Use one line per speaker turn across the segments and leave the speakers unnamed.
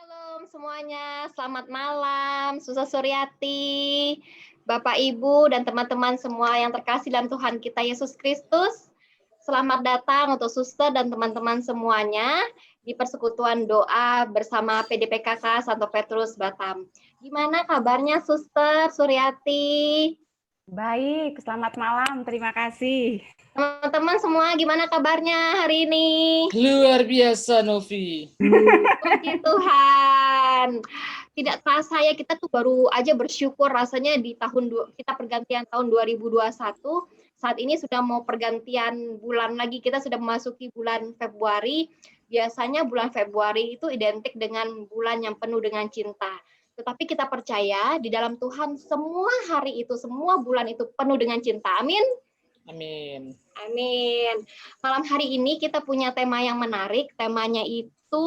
Shalom semuanya, selamat malam, Suster Suryati, Bapak Ibu dan teman-teman semua yang terkasih dalam Tuhan kita Yesus Kristus. Selamat datang untuk Suster dan teman-teman semuanya di persekutuan doa bersama PDPKK Santo Petrus Batam. Gimana kabarnya Suster Suryati?
Baik, selamat malam, terima kasih.
Teman-teman semua gimana kabarnya hari ini?
Luar biasa, Novi.
Puji Tuhan. Tidak terasa ya, kita tuh baru aja bersyukur rasanya di kita pergantian tahun 2021. Saat ini sudah mau pergantian bulan lagi, kita sudah memasuki bulan Februari. Biasanya bulan Februari itu identik dengan bulan yang penuh dengan cinta. Tetapi kita percaya di dalam Tuhan semua hari itu, semua bulan itu penuh dengan cinta. Amin.
Amin.
Amin. Malam hari ini kita punya tema yang menarik. Temanya itu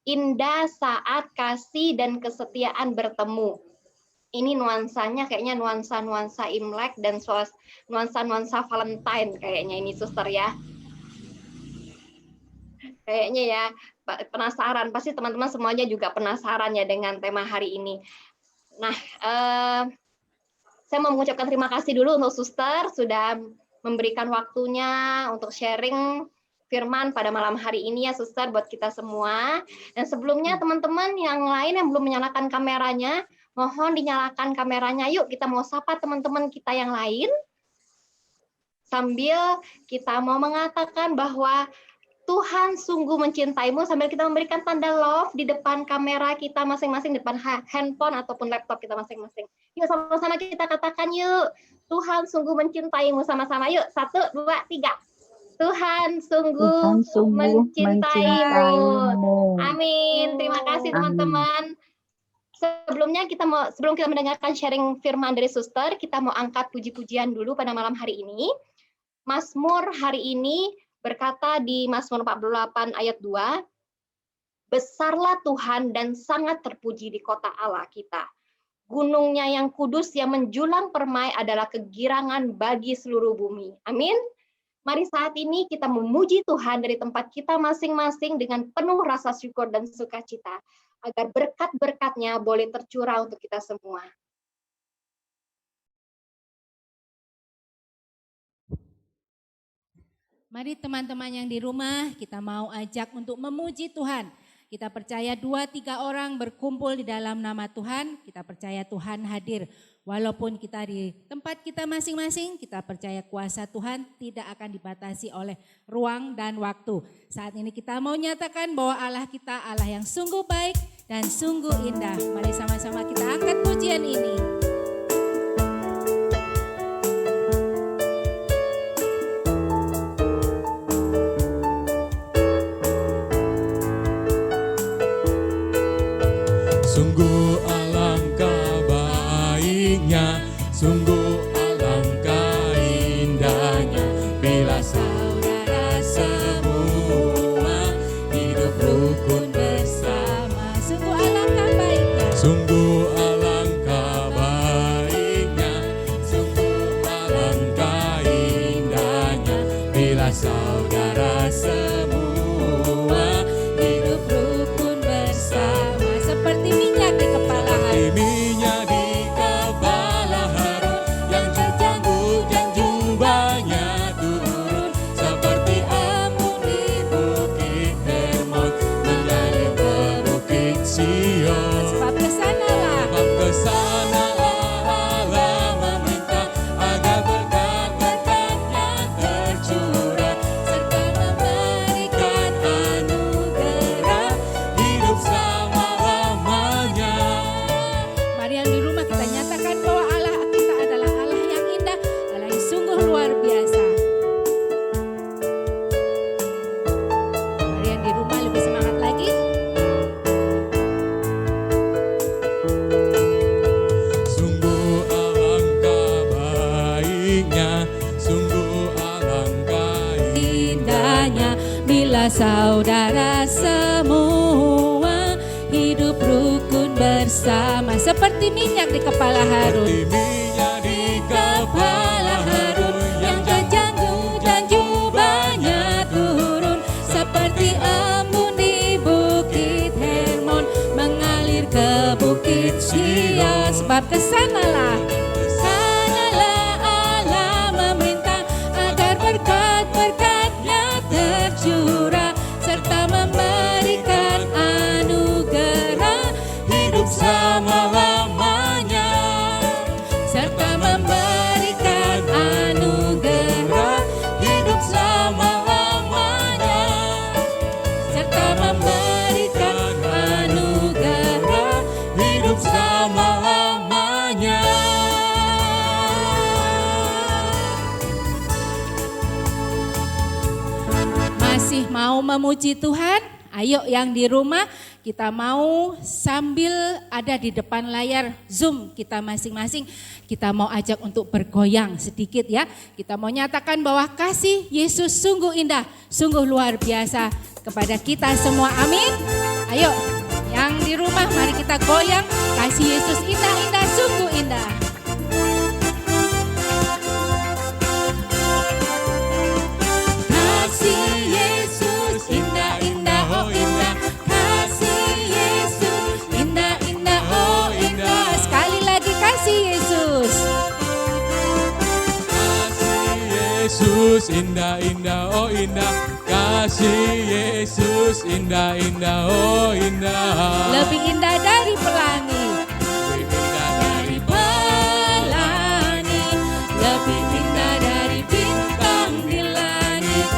indah saat kasih dan kesetiaan bertemu. Ini nuansanya kayaknya nuansa-nuansa Imlek dan nuansa-nuansa Valentine kayaknya ini suster ya. Kayaknya ya, penasaran. Pasti teman-teman semuanya juga penasaran ya dengan tema hari ini. Nah, saya mau mengucapkan terima kasih dulu untuk suster sudah memberikan waktunya untuk sharing firman pada malam hari ini ya suster buat kita semua. Dan sebelumnya teman-teman yang lain yang belum menyalakan kameranya, mohon dinyalakan kameranya. Yuk kita mau sapa teman-teman kita yang lain. Sambil kita mau mengatakan bahwa Tuhan sungguh mencintaimu sambil kita memberikan tanda love di depan kamera kita masing-masing, depan handphone ataupun laptop kita masing-masing. Yuk sama-sama kita katakan yuk. Tuhan sungguh mencintaimu sama-sama. Yuk, 1, 2, 3. Tuhan sungguh mencintaimu. Amin. Terima kasih teman-teman. Sebelum kita mendengarkan sharing firman dari suster, kita mau angkat puji-pujian dulu pada malam hari ini. Mazmur hari ini berkata di Mazmur 48 ayat 2, besarlah Tuhan dan sangat terpuji di kota Allah kita. Gunungnya yang kudus yang menjulang permai adalah kegirangan bagi seluruh bumi. Amin. Mari saat ini kita memuji Tuhan dari tempat kita masing-masing dengan penuh rasa syukur dan sukacita, agar berkat-berkat-Nya boleh tercurah untuk kita semua.
Mari teman-teman yang di rumah, kita mau ajak untuk memuji Tuhan. Kita percaya 2-3 orang berkumpul di dalam nama Tuhan, kita percaya Tuhan hadir. Walaupun kita di tempat kita masing-masing, kita percaya kuasa Tuhan tidak akan dibatasi oleh ruang dan waktu. Saat ini kita mau nyatakan bahwa Allah kita Allah yang sungguh baik dan sungguh indah. Mari sama-sama kita angkat pujian ini.
Sungguh alangkah baiknya, sungguh alangkah indahnya, bila saudara semua hidup rukun bersama.
Sungguh alangkah baiknya.
Sungguh alangkah baiknya, sungguh alangkah indahnya, bila saudara semua hidup rukun bersama.
Seperti minyak di kepala Harun.
Minyak di kepala Harun yang terjanggut dan jubahnya turun, seperti embun di bukit Hermon mengalir ke bukit Sion.
Sebab kesanalah
Allah meminta agar berkat-berkat-Nya tercurah, serta memberikan anugerah hidup selama-lamanya.
Mari yang di rumah kita nyatakan bahwa Allah kita adalah Allah yang indah, Allah yang sungguh luar biasa. Mari yang di rumah lebih semangat lagi.
Sungguh alangkah baiknya, sungguh alangkah
Indahnya bila saudara semua hidup rukun bersama, seperti minyak di kepala Harun.
seperti minyak di kepala Harun yang
terjanggut dan jubahnya turun, seperti embun di bukit Hermon sebab kesanalah Allah memerintah agar berkat-berkat-Nya tercurah serta memberikan anugerah
hidup selama-lamanya,
serta memberikan anugerah
hidup selama-lamanya,
serta memberikan anugerah
hidup selama-lamanya.
Masih mau memuji Tuhan? Ayo yang di rumah kita mau sambil ada di depan layar Zoom kita masing-masing, kita mau ajak untuk bergoyang sedikit ya. Kita mau nyatakan bahwa kasih Yesus sungguh indah, sungguh luar biasa kepada kita semua. Amin. Ayo yang di rumah mari kita goyang, kasih Yesus indah-indah, sungguh indah.
Kasih Yesus indah-indah, oh indah. Kasih Yesus
Indah-indah, oh indah. Sekali lagi kasih Yesus.
Kasih Yesus indah-indah, oh indah. Kasih Yesus indah-indah, oh indah.
Lebih indah dari pelangi.
Lebih indah dari
Pelangi, lebih indah dari bintang di langit,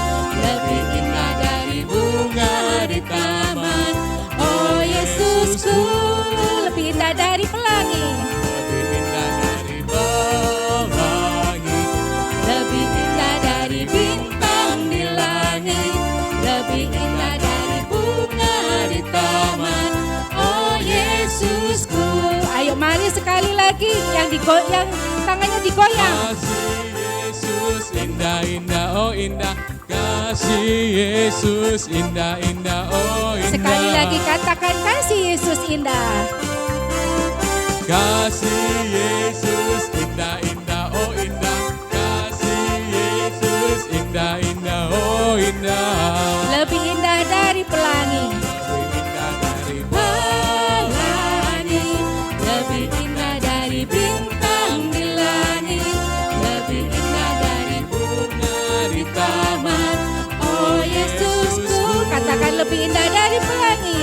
lebih indah dari bunga di taman. Oh Yesusku, lebih indah dari pelangi,
lebih indah dari pelangi,
lebih indah dari bintang di langit, lebih indah dari bunga di taman. Oh Yesusku. Ayo mari sekali lagi yang digoyang, tangannya digoyang.
kasih Yesus indah-indah, oh indah. Kasih Yesus indah-indah, oh indah.
Sekali lagi katakan kasih Yesus indah.
Kasih Yesus indah-indah, oh indah. Kasih Yesus indah-indah, oh indah.
Lebih indah dari pelangi.
Lebih indah dari
Pelangi, lebih indah dari bintang di langit, lebih indah dari bunga di taman. Oh Yesusku, katakan lebih indah dari pelangi.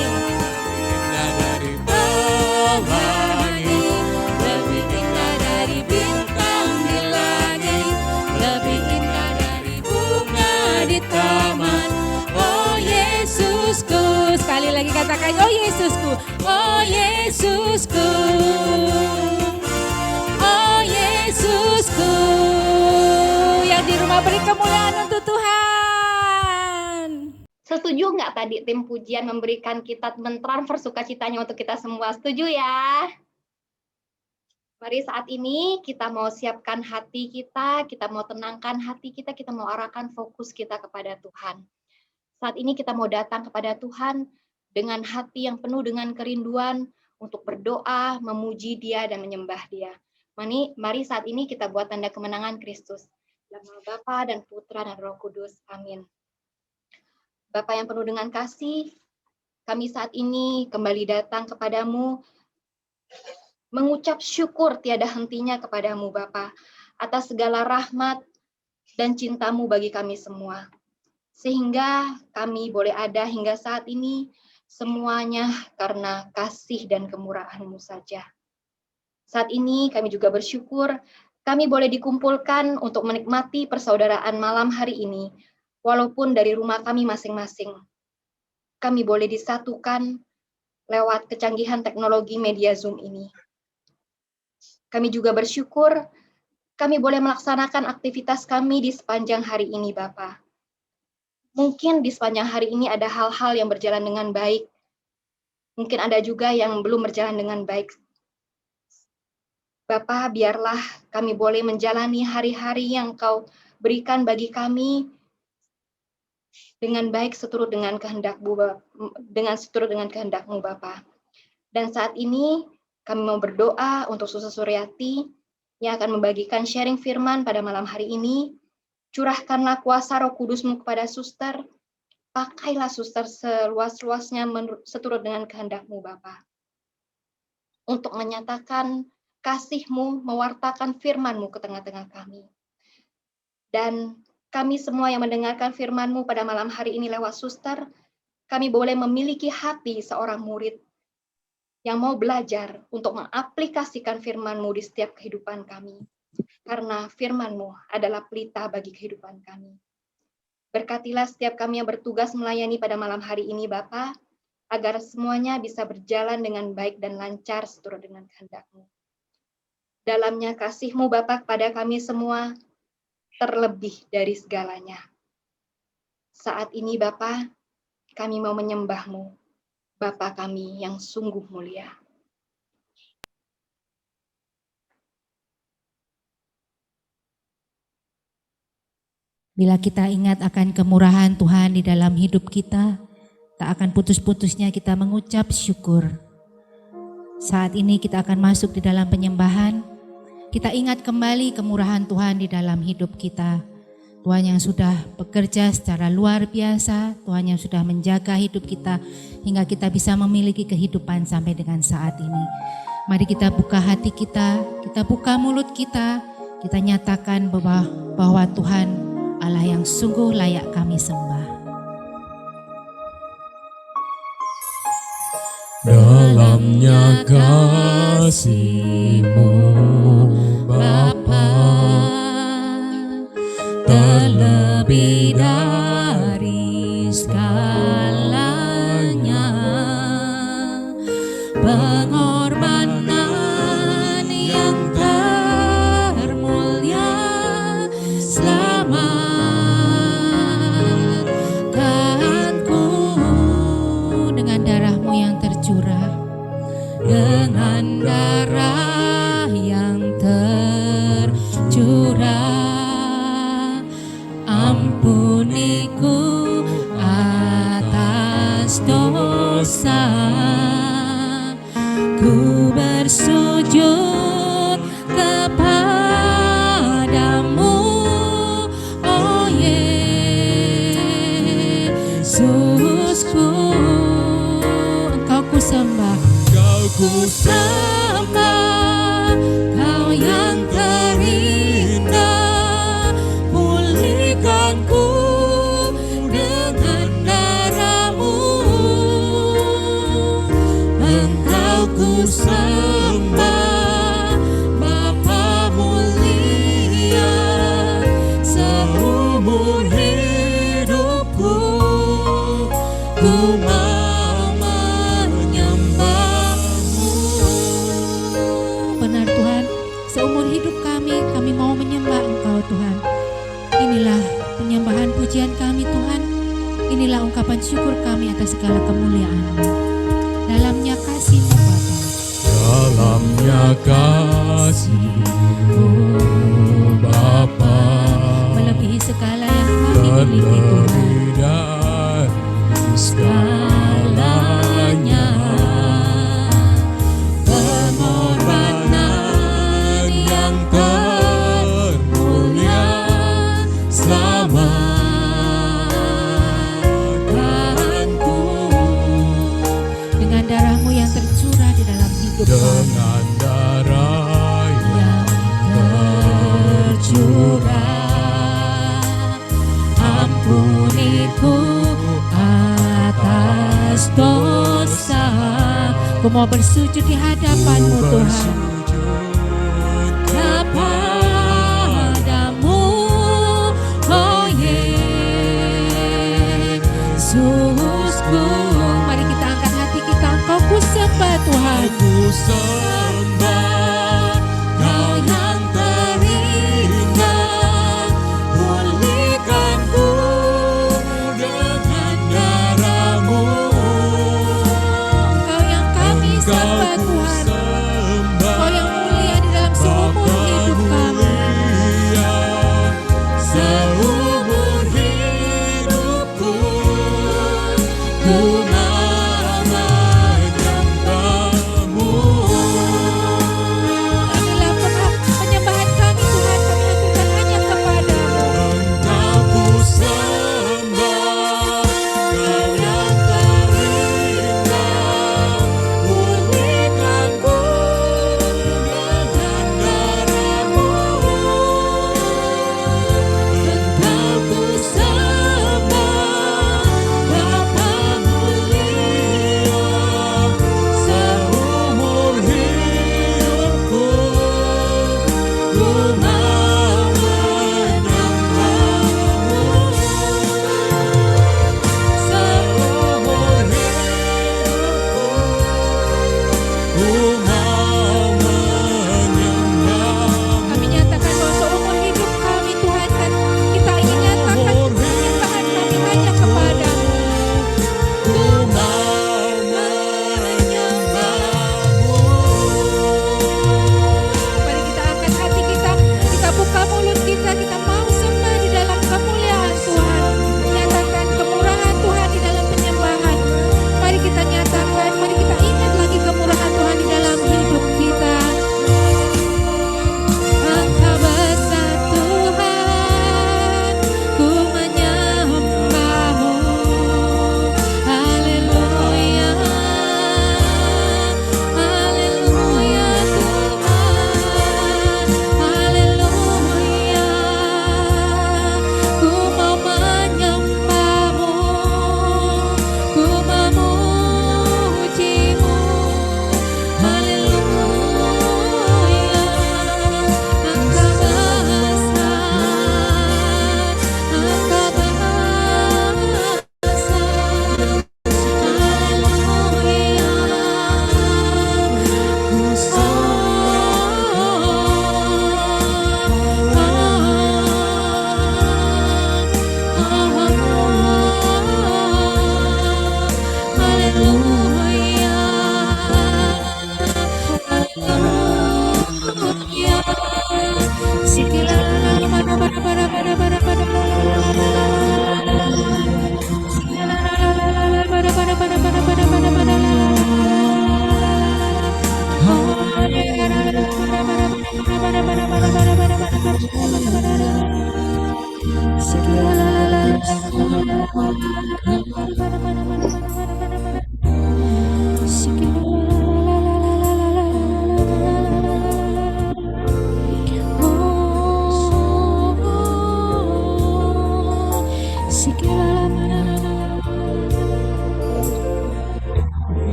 indah dari
Pelangi, lebih indah dari bintang di langit, lebih indah dari bunga di taman. Oh Yesusku, sekali lagi katakan oh Yesusku, oh Yesusku, oh Yesusku. Yang di rumah beri kemuliaan untuk Tuhan.
Setuju nggak tadi tim pujian memberikan kita mentransfer sukacitanya untuk kita semua? Setuju ya? Mari saat ini kita mau siapkan hati kita mau tenangkan hati kita mau arahkan fokus kita kepada Tuhan. Saat ini kita mau datang kepada Tuhan dengan hati yang penuh dengan kerinduan untuk berdoa, memuji Dia dan menyembah Dia. Mari saat ini kita buat tanda kemenangan Kristus. Dalam nama Bapa dan Putra dan Roh Kudus. Amin. Bapa yang penuh dengan kasih, kami saat ini kembali datang kepadamu, mengucap syukur tiada hentinya kepadamu Bapa, atas segala rahmat dan cintamu bagi kami semua. Sehingga kami boleh ada hingga saat ini, semuanya karena kasih dan kemurahan-Mu saja. Saat ini kami juga bersyukur, kami boleh dikumpulkan untuk menikmati persaudaraan malam hari ini, walaupun dari rumah kami masing-masing. Kami boleh disatukan lewat kecanggihan teknologi media Zoom ini. Kami juga bersyukur, kami boleh melaksanakan aktivitas kami di sepanjang hari ini, Bapa. Mungkin di sepanjang hari ini ada hal-hal yang berjalan dengan baik. Mungkin ada juga yang belum berjalan dengan baik. Bapa, biarlah kami boleh menjalani hari-hari yang Kau berikan bagi kami dengan baik seturut dengan kehendak-Mu, Bapa. Dan saat ini kami mau berdoa untuk Suster Suryati yang akan membagikan sharing firman pada malam hari ini. Curahkanlah kuasa Roh Kudus-Mu kepada suster. Pakailah suster seluas-luasnya seturut dengan kehendak-Mu, Bapa. Untuk menyatakan kasih-Mu mewartakan firman-Mu ke tengah-tengah kami. Dan kami semua yang mendengarkan firman-Mu pada malam hari ini lewat suster, kami boleh memiliki hati seorang murid yang mau belajar untuk mengaplikasikan firman-Mu di setiap kehidupan kami. Karena firman-Mu adalah pelita bagi kehidupan kami. Berkatilah setiap kami yang bertugas melayani pada malam hari ini, Bapa, agar semuanya bisa berjalan dengan baik dan lancar seturut dengan kehendak-Mu. Dalamnya kasih-Mu, Bapa, kepada kami semua, terlebih dari segalanya. Saat ini, Bapa, kami mau menyembah-Mu, Bapa kami yang sungguh mulia.
Bila kita ingat akan kemurahan Tuhan di dalam hidup kita, tak akan putus-putusnya kita mengucap syukur. Saat ini kita akan masuk di dalam penyembahan. Kita ingat kembali kemurahan Tuhan di dalam hidup kita. Tuhan yang sudah bekerja secara luar biasa, Tuhan yang sudah menjaga hidup kita hingga kita bisa memiliki kehidupan sampai dengan saat ini. Mari kita buka hati kita buka mulut kita nyatakan bahwa Tuhan Allah yang sungguh layak kami sembah.
Dalamnya kasih-Mu Bapa, terlebih dari segalanya, pengorbanan yang termulia selamatkanku
Dengan darah-Mu yang tercurah,
dengan darah yang tercurah, ampuniku atas dosa. Ku bersujud kepadamu, oh Yesusku.
Engkau ku sembah.
Ku sembah, Kau yang terindah, pulihkanku dengan darah-Mu. Engkau ku sembah, Bapa mulia, seumur hidupku ku mau menyembah.
Benar Tuhan, seumur hidup kami mau menyembah Engkau Tuhan. Inilah penyembahan pujian kami Tuhan. Inilah ungkapan syukur kami atas segala kemuliaan-Mu. Dalamnya kasih-Mu Bapa.
Dalamnya kasih-Mu Bapa,
Melebihi segala yang kami miliki Tuhan.
terlebih dari segalanya, pengorbanan yang termulia selamatkanku.
Dengan darah-Mu yang tercurah di dalam hidup kami.
Dengan darah yang tercurah, ampuniku atas dosa.
Ku mau bersujud di hadapan-Mu Tuhan.
Kepadamu, oh Yesusku.
Mari kita angkat hati kita. Engkau ku sembah Tuhan.
Ku sembah, Kau yang terindah, pulihkanku dengan darah-Mu.
Engkau yang kami sembah Tuhan. Engkau yang mulia di dalam seumur hidup kami.
Seumur hidupku ku mau menyembah-Mu.
Inilah penyembahan kami Tuhan. Kami haturkan hanya kepadamu.
Engkau ku sembah, Kau yang terindah, pulihkanku dengan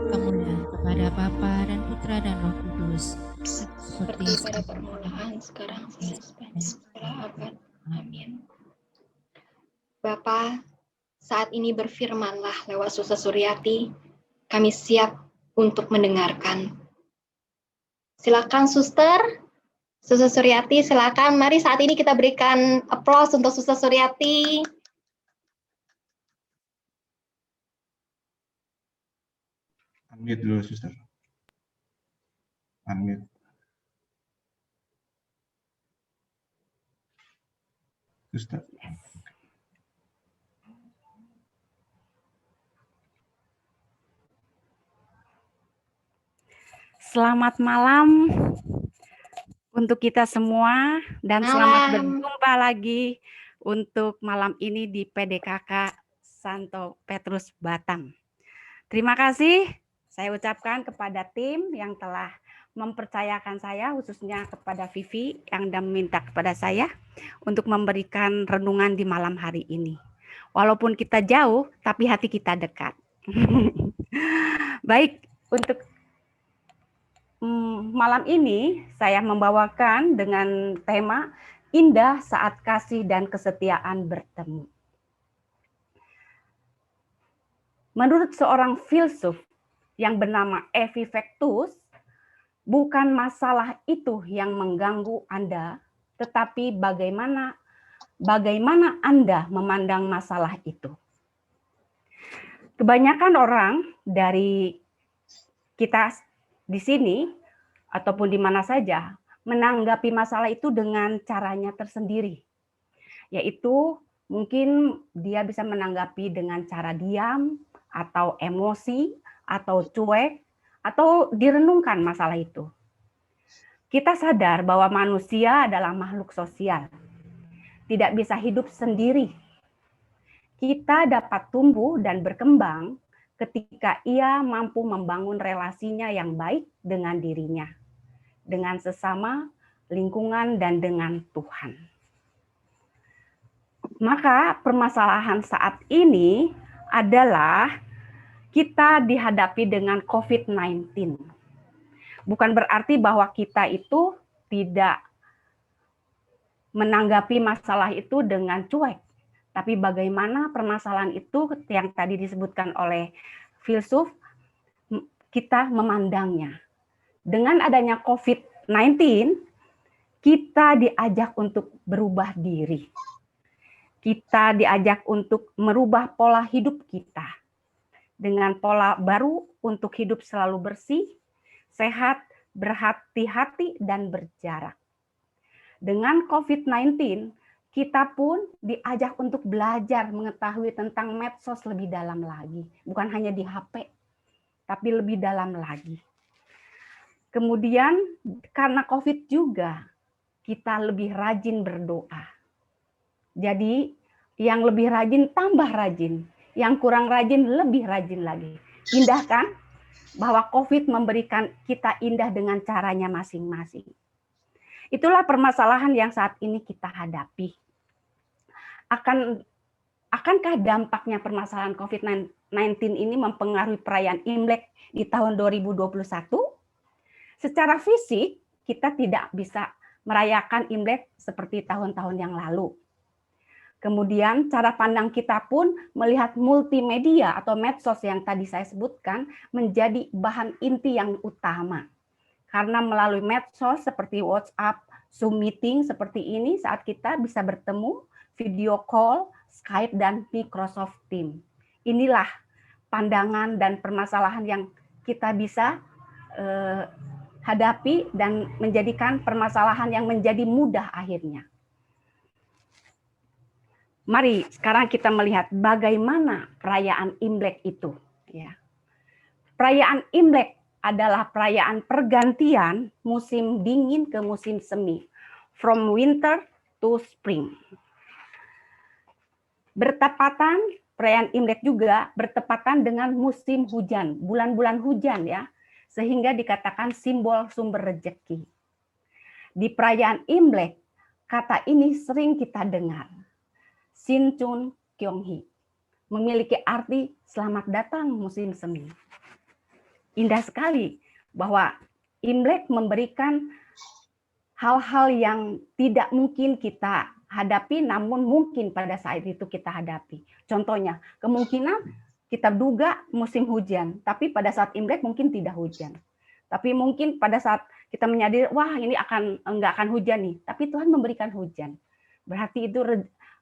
Kemuliaan kepada Bapa dan Putra dan Roh Kudus,
Seperti pada permulaan, sekarang, setelah abad. Amin. Bapa, saat ini berfirmanlah lewat Suster Suryati, kami siap untuk mendengarkan. Silakan Suster Suryati, silakan. Mari saat ini kita berikan aplaus untuk Suster Suryati.
Unmute dulu, Suster. Unmute. Suster.
Selamat malam untuk kita semua dan selamat berjumpa lagi untuk malam ini di PDKK Santo Petrus Batam. Terima kasih saya ucapkan kepada tim yang telah mempercayakan saya, khususnya kepada Vivi yang meminta kepada saya untuk memberikan renungan di malam hari ini. Walaupun kita jauh, tapi hati kita dekat. Baik, untuk malam ini saya membawakan dengan tema Indah Saat Kasih dan Kesetiaan Bertemu. Menurut seorang filsuf yang bernama Epictetus, bukan masalah itu yang mengganggu Anda, tetapi bagaimana Anda memandang masalah itu. Kebanyakan orang dari kita di sini ataupun di mana saja menanggapi masalah itu dengan caranya tersendiri, yaitu mungkin dia bisa menanggapi dengan cara diam atau emosi atau cuek atau direnungkan masalah itu. Kita sadar bahwa manusia adalah makhluk sosial, tidak bisa hidup sendiri. Kita dapat tumbuh dan berkembang ketika ia mampu membangun relasinya yang baik dengan dirinya, dengan sesama, lingkungan, dan dengan Tuhan. Maka permasalahan saat ini adalah kita dihadapi dengan COVID-19. Bukan berarti bahwa kita itu tidak menanggapi masalah itu dengan cuek. Tapi bagaimana permasalahan itu yang tadi disebutkan oleh filsuf, kita memandangnya. Dengan adanya COVID-19, kita diajak untuk berubah diri. Kita diajak untuk merubah pola hidup kita. Dengan pola baru untuk hidup selalu bersih, sehat, berhati-hati, dan berjarak. Dengan COVID-19, kita pun diajak untuk belajar mengetahui tentang medsos lebih dalam lagi. Bukan hanya di HP, tapi lebih dalam lagi. Kemudian karena COVID juga, kita lebih rajin berdoa. Jadi yang lebih rajin tambah rajin, yang kurang rajin lebih rajin lagi. Indah kan? Bahwa COVID memberikan kita indah dengan caranya masing-masing. Itulah permasalahan yang saat ini kita hadapi. Akankah dampaknya permasalahan COVID-19 ini mempengaruhi perayaan Imlek di tahun 2021? Secara fisik, kita tidak bisa merayakan Imlek seperti tahun-tahun yang lalu. Kemudian cara pandang kita pun melihat multimedia atau medsos yang tadi saya sebutkan menjadi bahan inti yang utama. Karena melalui medsos seperti WhatsApp, Zoom meeting seperti ini saat kita bisa bertemu, video call, Skype, dan Microsoft Teams. Inilah pandangan dan permasalahan yang kita bisa hadapi dan menjadikan permasalahan yang menjadi mudah akhirnya. Mari sekarang kita melihat bagaimana perayaan Imlek itu. Ya. Perayaan Imlek adalah perayaan pergantian musim dingin ke musim semi, from winter to spring. Bertepatan, perayaan Imlek juga bertepatan dengan musim hujan, bulan-bulan hujan ya, sehingga dikatakan simbol sumber rezeki. Di perayaan Imlek, kata ini sering kita dengar. Sinchun Kyonghi, memiliki arti selamat datang musim semi. Indah sekali bahwa Imlek memberikan hal-hal yang tidak mungkin kita hadapi, namun mungkin pada saat itu kita hadapi. Contohnya, kemungkinan kita duga musim hujan, tapi pada saat Imlek mungkin tidak hujan. Tapi mungkin pada saat kita menyadari, wah ini nggak akan hujan nih, tapi Tuhan memberikan hujan. Berarti itu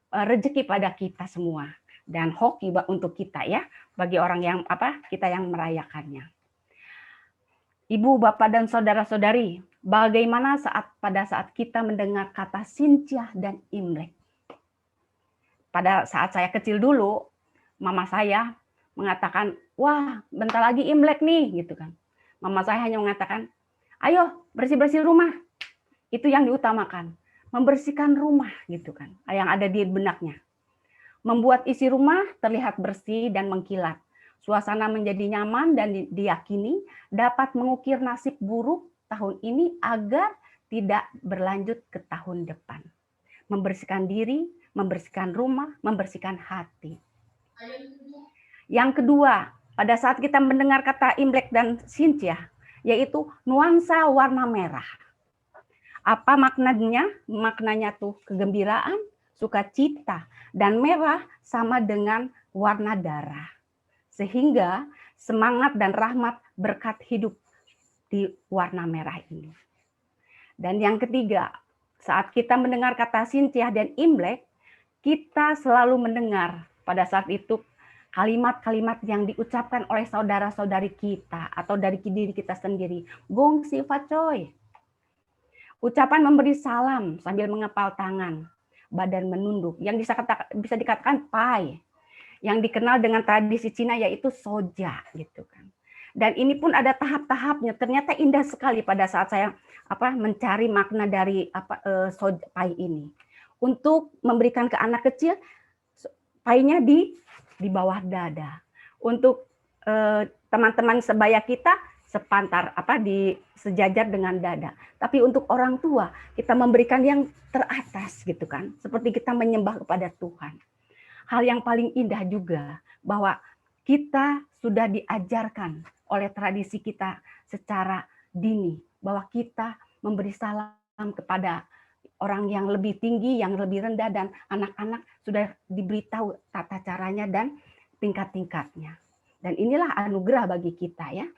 rezeki pada kita semua dan hoki untuk kita ya, bagi orang yang kita yang merayakannya. Ibu, bapak dan saudara-saudari, bagaimana pada saat kita mendengar kata Sintiah dan Imlek? Pada saat saya kecil dulu, mama saya mengatakan, wah bentar lagi Imlek nih, gitu kan. Mama saya hanya mengatakan, ayo bersih-bersih rumah. Itu yang diutamakan. Membersihkan rumah gitu kan, yang ada di benaknya. Membuat isi rumah terlihat bersih dan mengkilat. Suasana menjadi nyaman dan diyakini dapat mengukir nasib buruk tahun ini agar tidak berlanjut ke tahun depan. Membersihkan diri, membersihkan rumah, membersihkan hati. Yang kedua, pada saat kita mendengar kata Imlek dan Sintiah, yaitu nuansa warna merah. Apa maknanya? Maknanya tuh kegembiraan, sukacita, dan merah sama dengan warna darah. Sehingga semangat dan rahmat berkat hidup di warna merah ini. Dan yang ketiga, saat kita mendengar kata Sintiah dan Imlek, kita selalu mendengar pada saat itu kalimat-kalimat yang diucapkan oleh saudara-saudari kita atau dari diri kita sendiri. Gong si facoy. Ucapan memberi salam sambil mengepal tangan, badan menunduk, yang bisa dikatakan pai, yang dikenal dengan tradisi Cina yaitu soja gitu kan. Dan ini pun ada tahap-tahapnya. Ternyata indah sekali pada saat saya mencari makna dari soja pai ini. Untuk memberikan ke anak kecil, painya di bawah dada. Untuk teman-teman sebaya kita sepantar di sejajar dengan dada. Tapi untuk orang tua kita memberikan yang teratas gitu kan, seperti kita menyembah kepada Tuhan. Hal yang paling indah juga bahwa kita sudah diajarkan oleh tradisi kita secara dini bahwa kita memberi salam kepada orang yang lebih tinggi, yang lebih rendah, dan anak-anak sudah diberitahu tata caranya dan tingkat-tingkatnya. Dan inilah anugerah bagi kita ya.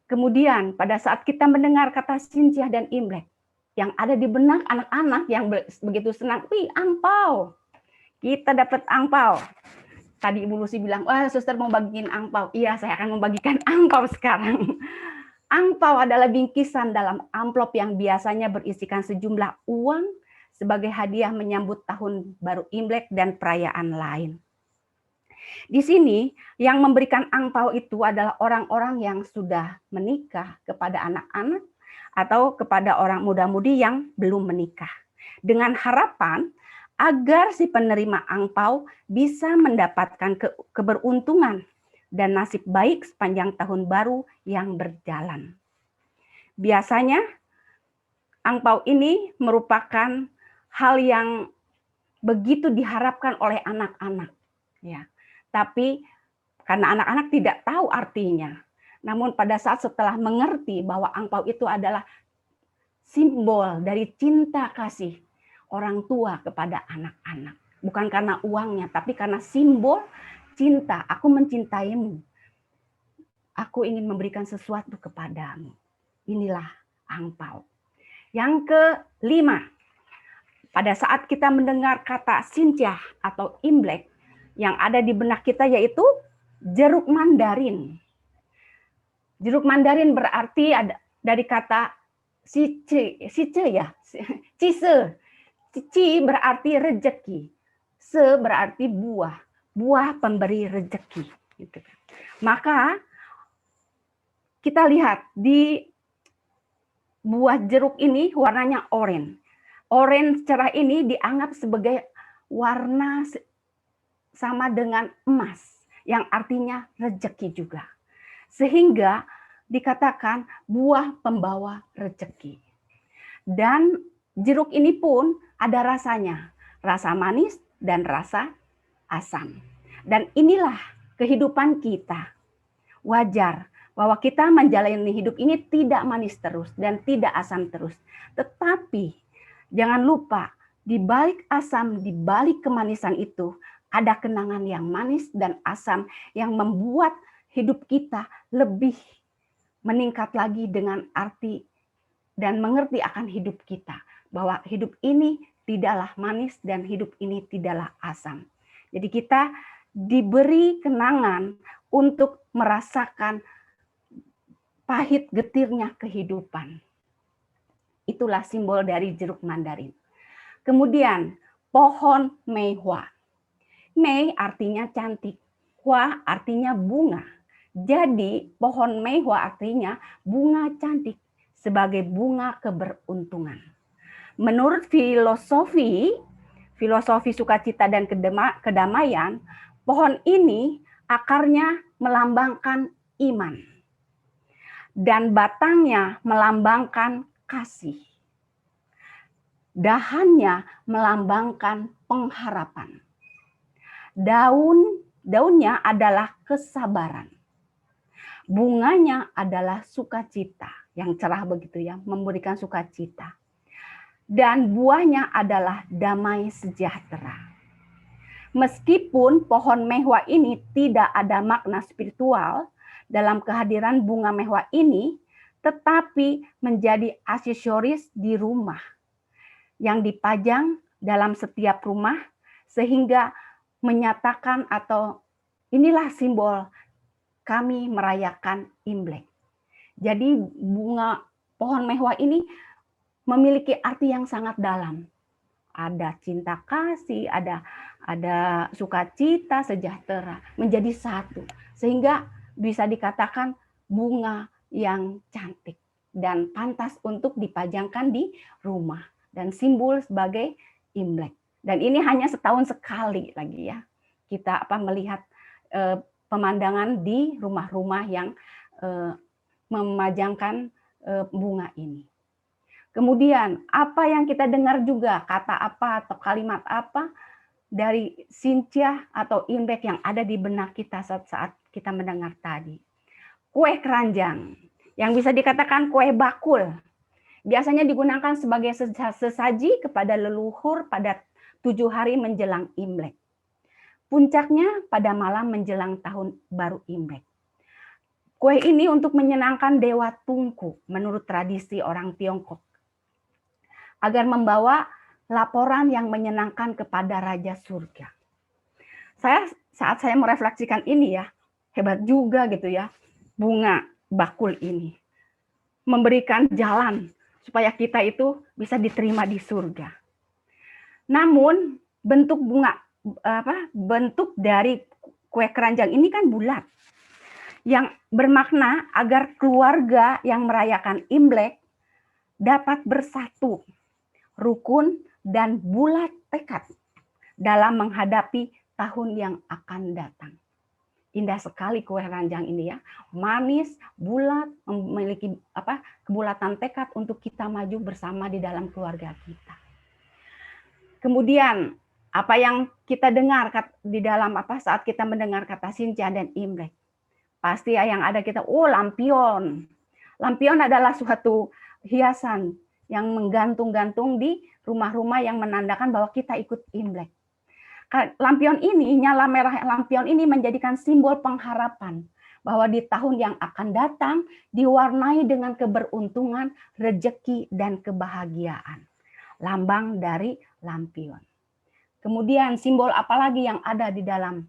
Kemudian pada saat kita mendengar kata Sintiah dan Imlek, yang ada di benak anak-anak yang begitu senang, wih angpau, kita dapat angpau. Tadi Ibu Lucy bilang, wah suster mau bagiin angpau. Iya, saya akan membagikan angpau sekarang. Angpau adalah bingkisan dalam amplop yang biasanya berisikan sejumlah uang sebagai hadiah menyambut tahun baru Imlek dan perayaan lain. Di sini yang memberikan angpau itu adalah orang-orang yang sudah menikah kepada anak-anak atau kepada orang muda-mudi yang belum menikah. Dengan harapan agar si penerima angpau bisa mendapatkan keberuntungan dan nasib baik sepanjang tahun baru yang berjalan. Biasanya angpau ini merupakan hal yang begitu diharapkan oleh anak-anak. Ya. Tapi karena anak-anak tidak tahu artinya. Namun pada saat setelah mengerti bahwa angpau itu adalah simbol dari cinta kasih orang tua kepada anak-anak. Bukan karena uangnya, tapi karena simbol cinta. Aku mencintaimu. Aku ingin memberikan sesuatu kepadamu. Inilah angpau. Yang kelima, pada saat kita mendengar kata Sintiah atau Imlek, yang ada di benak kita yaitu jeruk mandarin. Jeruk mandarin berarti ada dari kata cise ya. Cise. Cici berarti rezeki. Se berarti buah, buah pemberi rezeki. Gitu kan. Maka kita lihat di buah jeruk ini warnanya oranye. Oranye cerah ini dianggap sebagai warna sama dengan emas, yang artinya rezeki juga. Sehingga dikatakan buah pembawa rezeki. Dan jeruk ini pun ada rasanya, rasa manis dan rasa asam. Dan inilah kehidupan kita. Wajar bahwa kita menjalani hidup ini tidak manis terus dan tidak asam terus. Tetapi jangan lupa, di balik asam, di balik kemanisan itu, ada kenangan yang manis dan asam yang membuat hidup kita lebih meningkat lagi dengan arti dan mengerti akan hidup kita. Bahwa hidup ini tidaklah manis dan hidup ini tidaklah asam. Jadi kita diberi kenangan untuk merasakan pahit getirnya kehidupan. Itulah simbol dari jeruk mandarin. Kemudian pohon meiwa. Mei artinya cantik, hua artinya bunga. Jadi pohon meiwa artinya bunga cantik sebagai bunga keberuntungan. Menurut filosofi sukacita dan kedamaian, pohon ini akarnya melambangkan iman dan batangnya melambangkan kasih. Dahannya melambangkan pengharapan. Daunnya adalah kesabaran. Bunganya adalah sukacita, yang cerah begitu ya, memberikan sukacita. Dan buahnya adalah damai sejahtera. Meskipun pohon mehwa ini tidak ada makna spiritual dalam kehadiran bunga mehwa ini, tetapi menjadi aksesoris di rumah yang dipajang dalam setiap rumah sehingga menyatakan atau inilah simbol kami merayakan Imlek. Jadi bunga pohon mehwa ini memiliki arti yang sangat dalam. Ada cinta kasih, ada sukacita, sejahtera, menjadi satu. Sehingga bisa dikatakan bunga yang cantik dan pantas untuk dipajangkan di rumah dan simbol sebagai Imlek. Dan ini hanya setahun sekali lagi ya kita melihat pemandangan di rumah-rumah yang memajangkan bunga ini. Kemudian apa yang kita dengar juga, kata apa atau kalimat apa dari Cynthia atau Imlek yang ada di benak kita saat kita mendengar tadi. Kue keranjang, yang bisa dikatakan kue bakul, biasanya digunakan sebagai sesaji kepada leluhur pada 7 hari menjelang Imlek. Puncaknya pada malam menjelang tahun baru Imlek. Kue ini untuk menyenangkan Dewa Tungku menurut tradisi orang Tiongkok. Agar membawa laporan yang menyenangkan kepada Raja Surga. Saat saya merefleksikan ini ya, hebat juga gitu ya, bunga bakul ini. Memberikan jalan supaya kita itu bisa diterima di surga. Namun bentuk bentuk dari kue keranjang ini kan bulat, yang bermakna agar keluarga yang merayakan Imlek dapat bersatu, rukun dan bulat tekad dalam menghadapi tahun yang akan datang. Indah sekali kue keranjang ini ya, manis, bulat, memiliki kebulatan tekad untuk kita maju bersama di dalam keluarga kita. Kemudian apa yang kita dengar di dalam saat kita mendengar kata Cynthia dan Imlek, pasti yang ada kita, lampion. Lampion adalah suatu hiasan yang menggantung-gantung di rumah-rumah yang menandakan bahwa kita ikut Imlek. Lampion ini, nyala merah lampion ini menjadikan simbol pengharapan bahwa di tahun yang akan datang diwarnai dengan keberuntungan, rezeki, dan kebahagiaan. Lambang dari lampion. Kemudian simbol apa lagi yang ada di dalam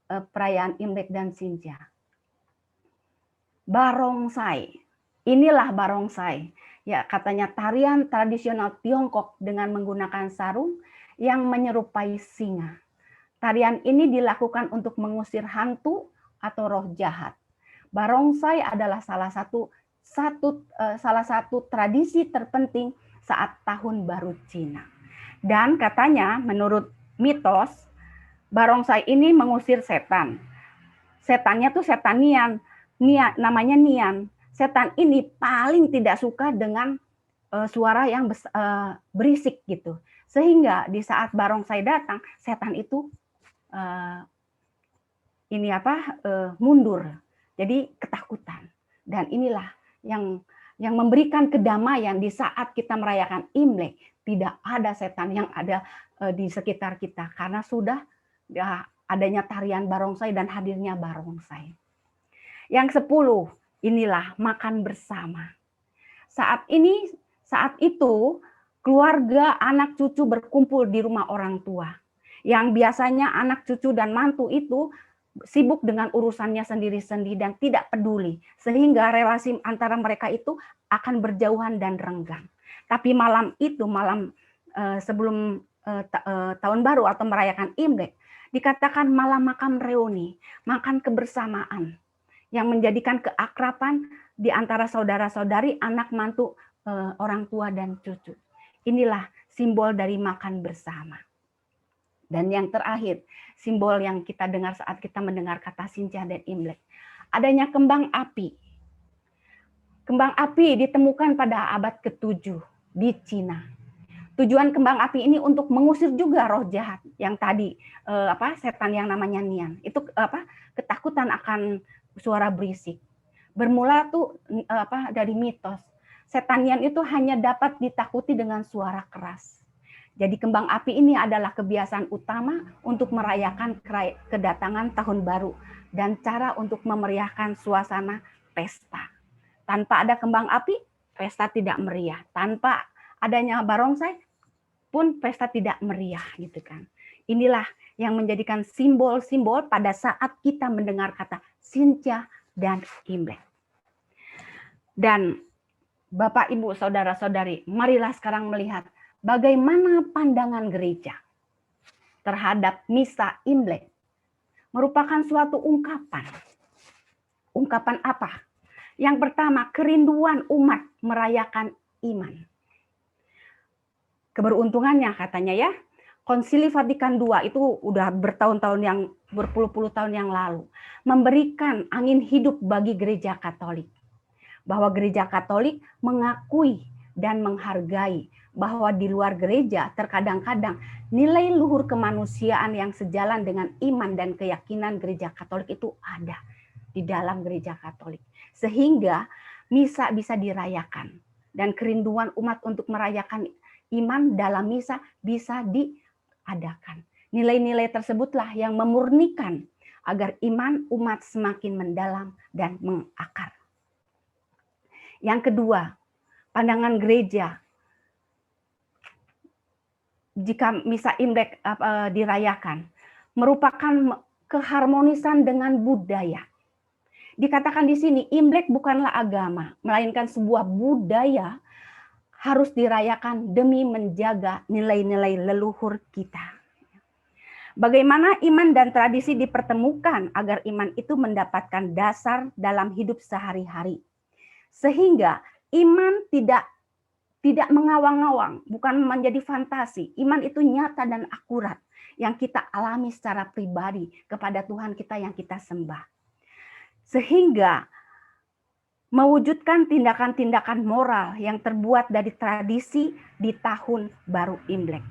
perayaan Imlek dan Cynthia? Barongsai. Inilah barongsai. Ya, katanya tarian tradisional Tiongkok dengan menggunakan sarung yang menyerupai singa. Tarian ini dilakukan untuk mengusir hantu atau roh jahat. Barongsai adalah salah satu tradisi terpenting saat Tahun Baru Cina. Dan katanya menurut mitos, barongsai ini mengusir setan. Setannya tuh setan Nian, namanya Nian. Setan ini paling tidak suka dengan suara yang berisik gitu. Sehingga di saat barongsai datang, setan itu mundur. Jadi ketakutan. Dan inilah yang memberikan kedamaian di saat kita merayakan Imlek. Tidak ada setan yang ada di sekitar kita karena sudah adanya tarian barongsai dan hadirnya barongsai. Yang 10, inilah makan bersama. Saat itu keluarga, anak cucu berkumpul di rumah orang tua. Yang biasanya anak cucu dan mantu itu sibuk dengan urusannya sendiri-sendiri dan tidak peduli. Sehingga relasi antara mereka itu akan berjauhan dan renggang. Tapi malam sebelum tahun baru atau merayakan Imlek, dikatakan malam makan reuni, makan kebersamaan, yang menjadikan keakraban di antara saudara-saudari, anak mantu, orang tua dan cucu. Inilah simbol dari makan bersama. Dan yang terakhir, simbol yang kita dengar saat kita mendengar kata Xinjia dan Imlek, adanya kembang api. Kembang api ditemukan pada abad ke-7 di Cina. Tujuan kembang api ini untuk mengusir juga roh jahat yang tadi setan yang namanya Nian. Itu ketakutan akan suara berisik. Bermula tuh dari mitos. Setan Nian itu hanya dapat ditakuti dengan suara keras. Jadi kembang api ini adalah kebiasaan utama untuk merayakan kedatangan tahun baru dan cara untuk memeriahkan suasana pesta. Tanpa ada kembang api, pesta tidak meriah. Tanpa adanya barongsai pun pesta tidak meriah gitu kan. Inilah yang menjadikan simbol-simbol pada saat kita mendengar kata Xinjia dan Imlek. Dan Bapak, Ibu, Saudara-saudari, marilah sekarang melihat bagaimana pandangan gereja terhadap misa Imlek. Merupakan suatu ungkapan. Ungkapan apa? Yang pertama, kerinduan umat merayakan iman. Keberuntungannya katanya ya, Konsili Vatikan II itu udah berpuluh-puluh tahun yang lalu memberikan angin hidup bagi gereja Katolik. Bahwa gereja Katolik mengakui dan menghargai bahwa di luar gereja terkadang-kadang nilai luhur kemanusiaan yang sejalan dengan iman dan keyakinan gereja Katolik itu ada di dalam gereja Katolik. Sehingga misa bisa dirayakan dan kerinduan umat untuk merayakan iman dalam misa bisa diadakan. Nilai-nilai tersebutlah yang memurnikan agar iman umat semakin mendalam dan mengakar. Yang kedua, pandangan gereja jika misa Imlek dirayakan merupakan keharmonisan dengan budaya. Dikatakan di sini Imlek bukanlah agama, melainkan sebuah budaya harus dirayakan demi menjaga nilai-nilai leluhur kita. Bagaimana iman dan tradisi dipertemukan agar iman itu mendapatkan dasar dalam hidup sehari-hari. Sehingga iman tidak mengawang-awang, bukan menjadi fantasi. Iman itu nyata dan akurat yang kita alami secara pribadi kepada Tuhan kita yang kita sembah. Sehingga mewujudkan tindakan-tindakan moral yang terbuat dari tradisi di Tahun Baru Imlek.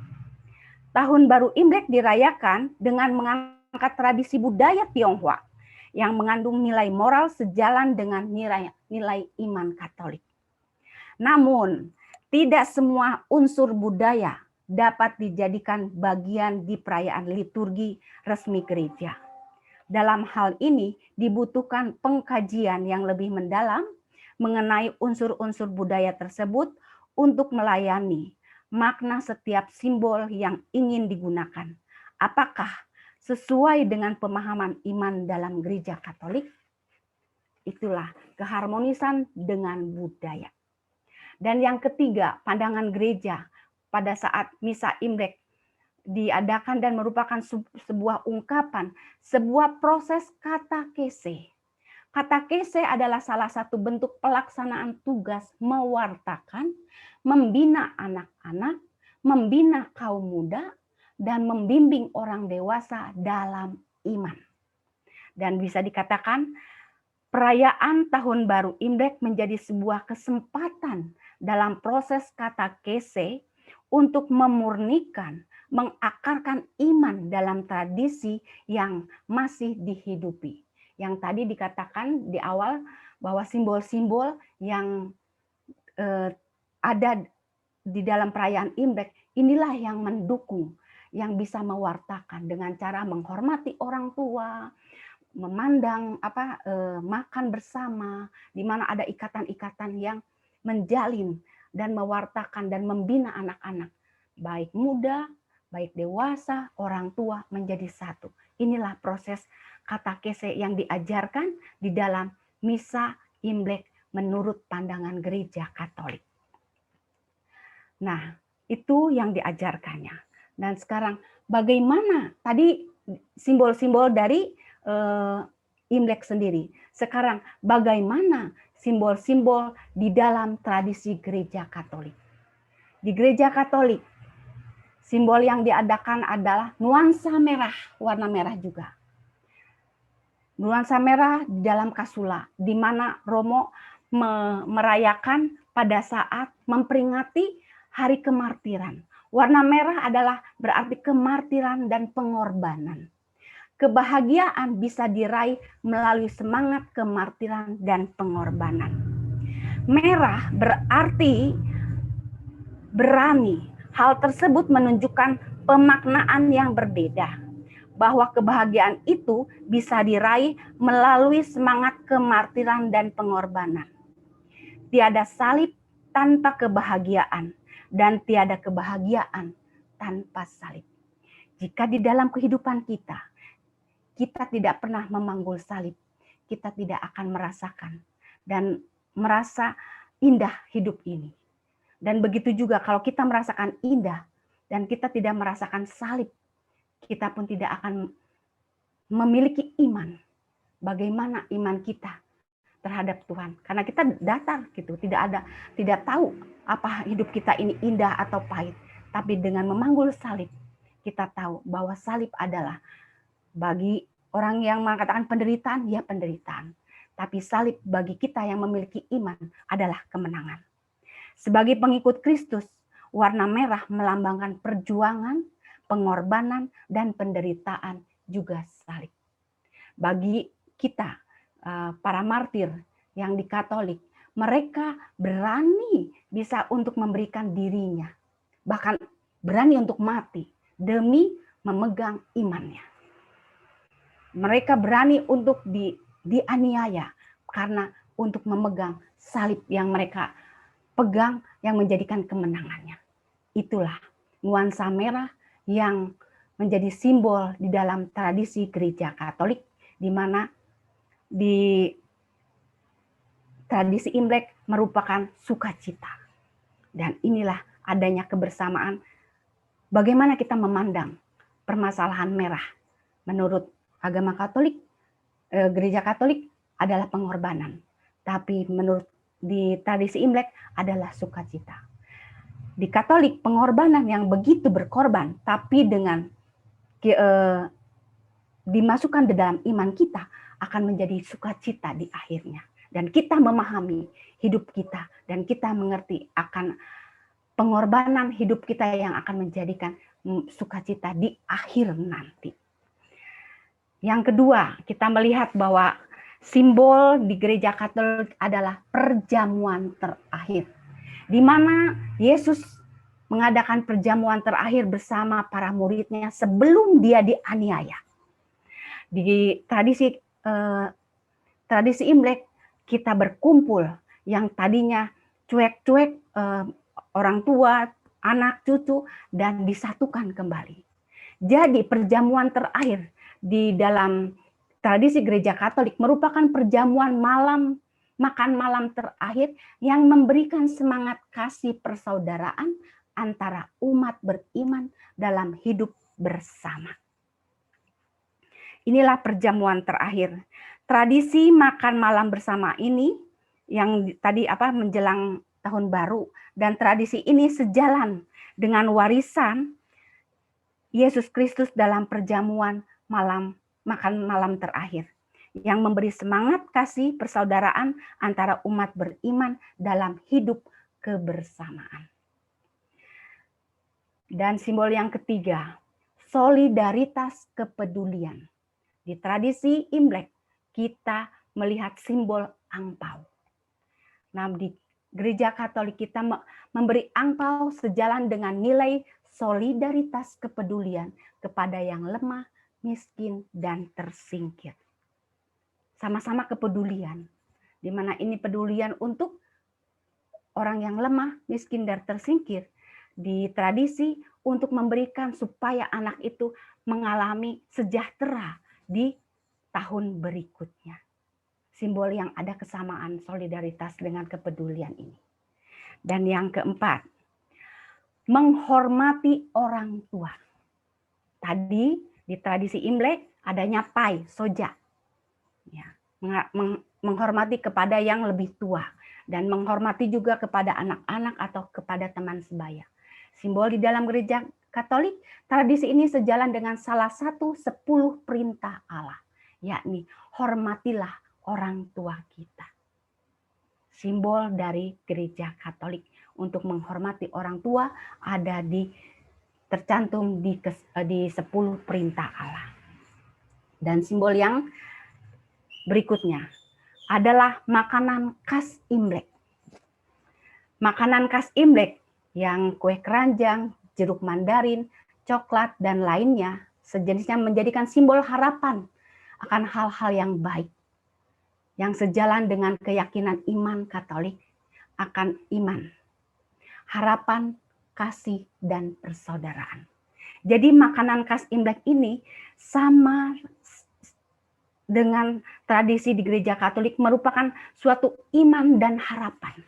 Tahun Baru Imlek dirayakan dengan mengangkat tradisi budaya Tionghoa yang mengandung nilai moral sejalan dengan nilai iman Katolik. Namun, tidak semua unsur budaya dapat dijadikan bagian di perayaan liturgi resmi gereja. Dalam hal ini dibutuhkan pengkajian yang lebih mendalam mengenai unsur-unsur budaya tersebut untuk melayani makna setiap simbol yang ingin digunakan. Apakah sesuai dengan pemahaman iman dalam gereja Katolik? Itulah keharmonisan dengan budaya. Dan yang ketiga, pandangan gereja pada saat misa Imlek diadakan dan merupakan sebuah ungkapan, sebuah proses katakese. Katakese adalah salah satu bentuk pelaksanaan tugas mewartakan, membina anak-anak, membina kaum muda, dan membimbing orang dewasa dalam iman. Dan bisa dikatakan perayaan Tahun Baru Imlek menjadi sebuah kesempatan dalam proses katakese untuk memurnikan, mengakarkan iman dalam tradisi yang masih dihidupi. Yang tadi dikatakan di awal bahwa simbol-simbol yang ada di dalam perayaan Imlek, inilah yang mendukung, yang bisa mewartakan dengan cara menghormati orang tua, memandang makan bersama, di mana ada ikatan-ikatan yang menjalin dan mewartakan dan membina anak-anak, baik muda, baik dewasa, orang tua menjadi satu. Inilah proses katakese yang diajarkan di dalam misa Imlek menurut pandangan Gereja Katolik. Nah, itu yang diajarkannya. Dan sekarang bagaimana tadi simbol-simbol dari Imlek sendiri. Sekarang bagaimana simbol-simbol di dalam tradisi Gereja Katolik. Di Gereja Katolik, simbol yang diadakan adalah nuansa merah, warna merah juga. Nuansa merah di dalam kasula, di mana Romo merayakan pada saat memperingati hari kemartiran. Warna merah adalah berarti kemartiran dan pengorbanan. Kebahagiaan bisa diraih melalui semangat kemartiran dan pengorbanan. Merah berarti berani. Hal tersebut menunjukkan pemaknaan yang berbeda, bahwa kebahagiaan itu bisa diraih melalui semangat kemartiran dan pengorbanan. Tiada salib tanpa kebahagiaan, dan tiada kebahagiaan tanpa salib. Jika di dalam kehidupan kita tidak pernah memanggul salib, kita tidak akan merasakan dan merasa indah hidup ini. Dan begitu juga kalau kita merasakan indah dan kita tidak merasakan salib, kita pun tidak akan memiliki iman. Bagaimana iman kita terhadap Tuhan? Karena kita datar gitu, tidak tahu apa hidup kita ini indah atau pahit. Tapi dengan memanggul salib, kita tahu bahwa salib adalah bagi orang yang mengatakan penderitaan, ya penderitaan. Tapi salib bagi kita yang memiliki iman adalah kemenangan. Sebagai pengikut Kristus, warna merah melambangkan perjuangan, pengorbanan, dan penderitaan juga salib. Bagi kita, para martir yang di Katolik, mereka berani bisa untuk memberikan dirinya, bahkan berani untuk mati demi memegang imannya. Mereka berani untuk dianiaya karena untuk memegang salib yang mereka pegang yang menjadikan kemenangannya. Itulah nuansa merah yang menjadi simbol di dalam tradisi Gereja Katolik, di mana di tradisi Imlek merupakan sukacita. Dan inilah adanya kebersamaan bagaimana kita memandang permasalahan merah. Menurut agama Katolik, Gereja Katolik adalah pengorbanan. Tapi menurut di tradisi Imlek adalah sukacita. Di Katolik, pengorbanan yang begitu berkorban, tapi dengan dimasukkan di dalam iman kita, akan menjadi sukacita di akhirnya. Dan kita memahami hidup kita, dan kita mengerti akan pengorbanan hidup kita yang akan menjadikan sukacita di akhir nanti. Yang kedua, kita melihat bahwa simbol di Gereja Katolik adalah perjamuan terakhir, di mana Yesus mengadakan perjamuan terakhir bersama para muridnya sebelum dia dianiaya. Di tradisi Imlek, kita berkumpul yang tadinya cuek-cuek, orang tua, anak, cucu, dan disatukan kembali. Jadi perjamuan terakhir di dalam tradisi Gereja Katolik merupakan perjamuan malam, makan malam terakhir yang memberikan semangat kasih persaudaraan antara umat beriman dalam hidup bersama. Inilah perjamuan terakhir. Tradisi makan malam bersama ini yang tadi menjelang tahun baru, dan tradisi ini sejalan dengan warisan Yesus Kristus dalam perjamuan makan malam terakhir yang memberi semangat kasih persaudaraan antara umat beriman dalam hidup kebersamaan. Dan simbol yang ketiga, solidaritas kepedulian. Di tradisi Imlek, kita melihat simbol angpau. Nah, di Gereja Katolik kita memberi angpau sejalan dengan nilai solidaritas kepedulian kepada yang lemah, miskin, dan tersingkir. Sama-sama kepedulian, di mana ini pedulian untuk orang yang lemah, miskin, dan tersingkir. Di tradisi untuk memberikan supaya anak itu mengalami sejahtera di tahun berikutnya. Simbol yang ada kesamaan solidaritas dengan kepedulian ini. Dan yang keempat, menghormati orang tua. Tadi di tradisi Imlek adanya pai, soja. Ya, menghormati kepada yang lebih tua. Dan menghormati juga kepada anak-anak atau kepada teman sebaya. Simbol di dalam Gereja Katolik, tradisi ini sejalan dengan salah satu 10 perintah Allah, yakni hormatilah orang tua kita. Simbol dari Gereja Katolik untuk menghormati orang tua ada tercantum di 10 perintah Allah. Dan simbol yang berikutnya adalah makanan khas Imlek. Makanan khas Imlek yang kue keranjang, jeruk mandarin, coklat, dan lainnya sejenisnya menjadikan simbol harapan akan hal-hal yang baik, yang sejalan dengan keyakinan iman Katolik akan iman, harapan, kasih, dan persaudaraan. Jadi makanan khas Imlek ini sama dengan tradisi di Gereja Katolik merupakan suatu iman dan harapan.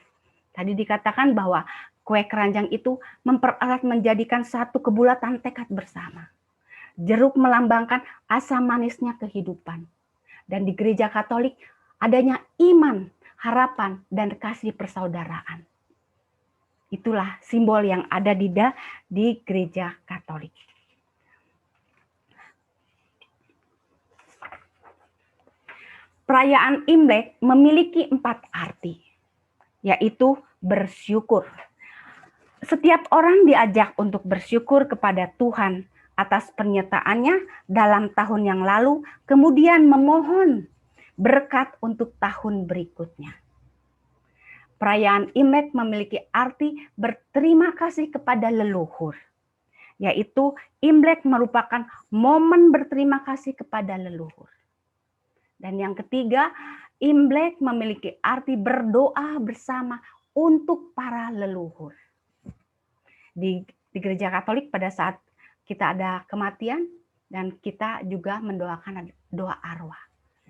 Tadi dikatakan bahwa kue keranjang itu mempererat menjadikan satu kebulatan tekad bersama. Jeruk melambangkan asam manisnya kehidupan. Dan di Gereja Katolik adanya iman, harapan, dan kasih persaudaraan. Itulah simbol yang ada di Gereja Katolik. Perayaan Imlek memiliki 4 arti, yaitu bersyukur. Setiap orang diajak untuk bersyukur kepada Tuhan atas penyertaannya dalam tahun yang lalu, kemudian memohon berkat untuk tahun berikutnya. Perayaan Imlek memiliki arti berterima kasih kepada leluhur, yaitu Imlek merupakan momen berterima kasih kepada leluhur. Dan yang ketiga, Imlek memiliki arti berdoa bersama untuk para leluhur. Di Gereja Katolik pada saat kita ada kematian dan kita juga mendoakan doa arwah.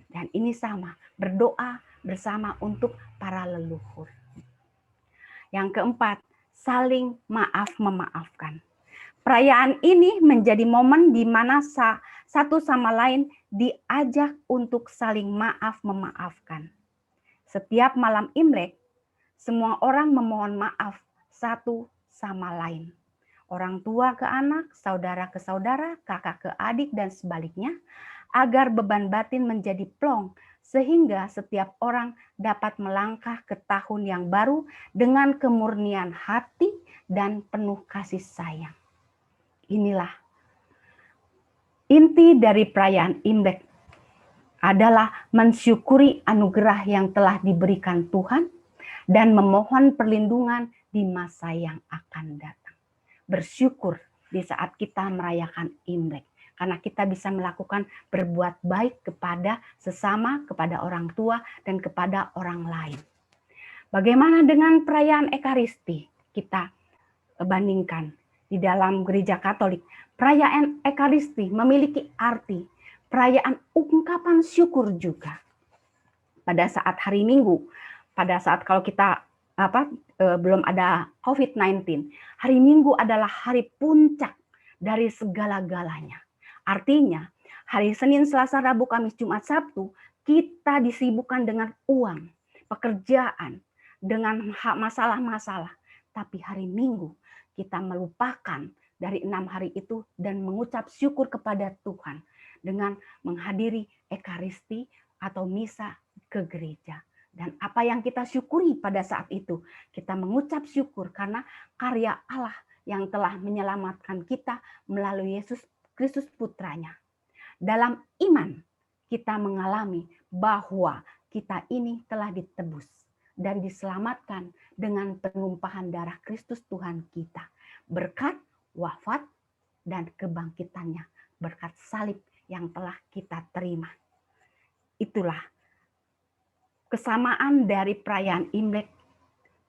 Dan ini sama, berdoa bersama untuk para leluhur. Yang keempat, saling maaf-memaafkan. Perayaan ini menjadi momen di mana satu sama lain diajak untuk saling maaf-memaafkan. Setiap malam Imlek, semua orang memohon maaf satu sama lain. Orang tua ke anak, saudara ke saudara, kakak ke adik, dan sebaliknya, agar beban batin menjadi plong, sehingga setiap orang dapat melangkah ke tahun yang baru dengan kemurnian hati dan penuh kasih sayang. Inilah inti dari perayaan Imlek adalah mensyukuri anugerah yang telah diberikan Tuhan dan memohon perlindungan di masa yang akan datang. Bersyukur di saat kita merayakan Imlek, karena kita bisa melakukan berbuat baik kepada sesama, kepada orang tua, dan kepada orang lain. Bagaimana dengan perayaan Ekaristi? Kita bandingkan di dalam Gereja Katolik. Perayaan Ekaristi memiliki arti perayaan ungkapan syukur juga. Pada saat hari Minggu, pada saat kalau kita belum ada COVID-19, hari Minggu adalah hari puncak dari segala-galanya. Artinya, hari Senin, Selasa, Rabu, Kamis, Jumat, Sabtu, kita disibukkan dengan uang, pekerjaan, dengan masalah-masalah. Tapi hari Minggu, kita melupakan dari 6 hari itu dan mengucap syukur kepada Tuhan dengan menghadiri Ekaristi atau misa ke gereja. Dan apa yang kita syukuri pada saat itu, kita mengucap syukur karena karya Allah yang telah menyelamatkan kita melalui Yesus Kristus Putranya. Dalam iman, kita mengalami bahwa kita ini telah ditebus dan diselamatkan dengan penumpahan darah Kristus Tuhan kita. Berkat wafat dan kebangkitannya, berkat salib yang telah kita terima. Itulah kesamaan dari perayaan Imlek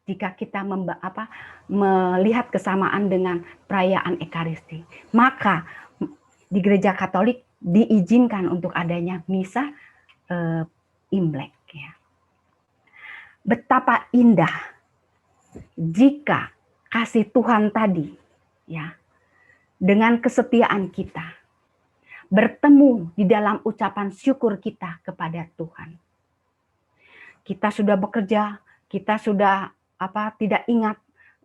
jika kita melihat kesamaan dengan perayaan Ekaristi. Maka di Gereja Katolik diizinkan untuk adanya misa Imlek. Ya. Betapa indah jika kasih Tuhan tadi, ya, dengan kesetiaan kita bertemu di dalam ucapan syukur kita kepada Tuhan. Kita sudah bekerja, kita sudah tidak ingat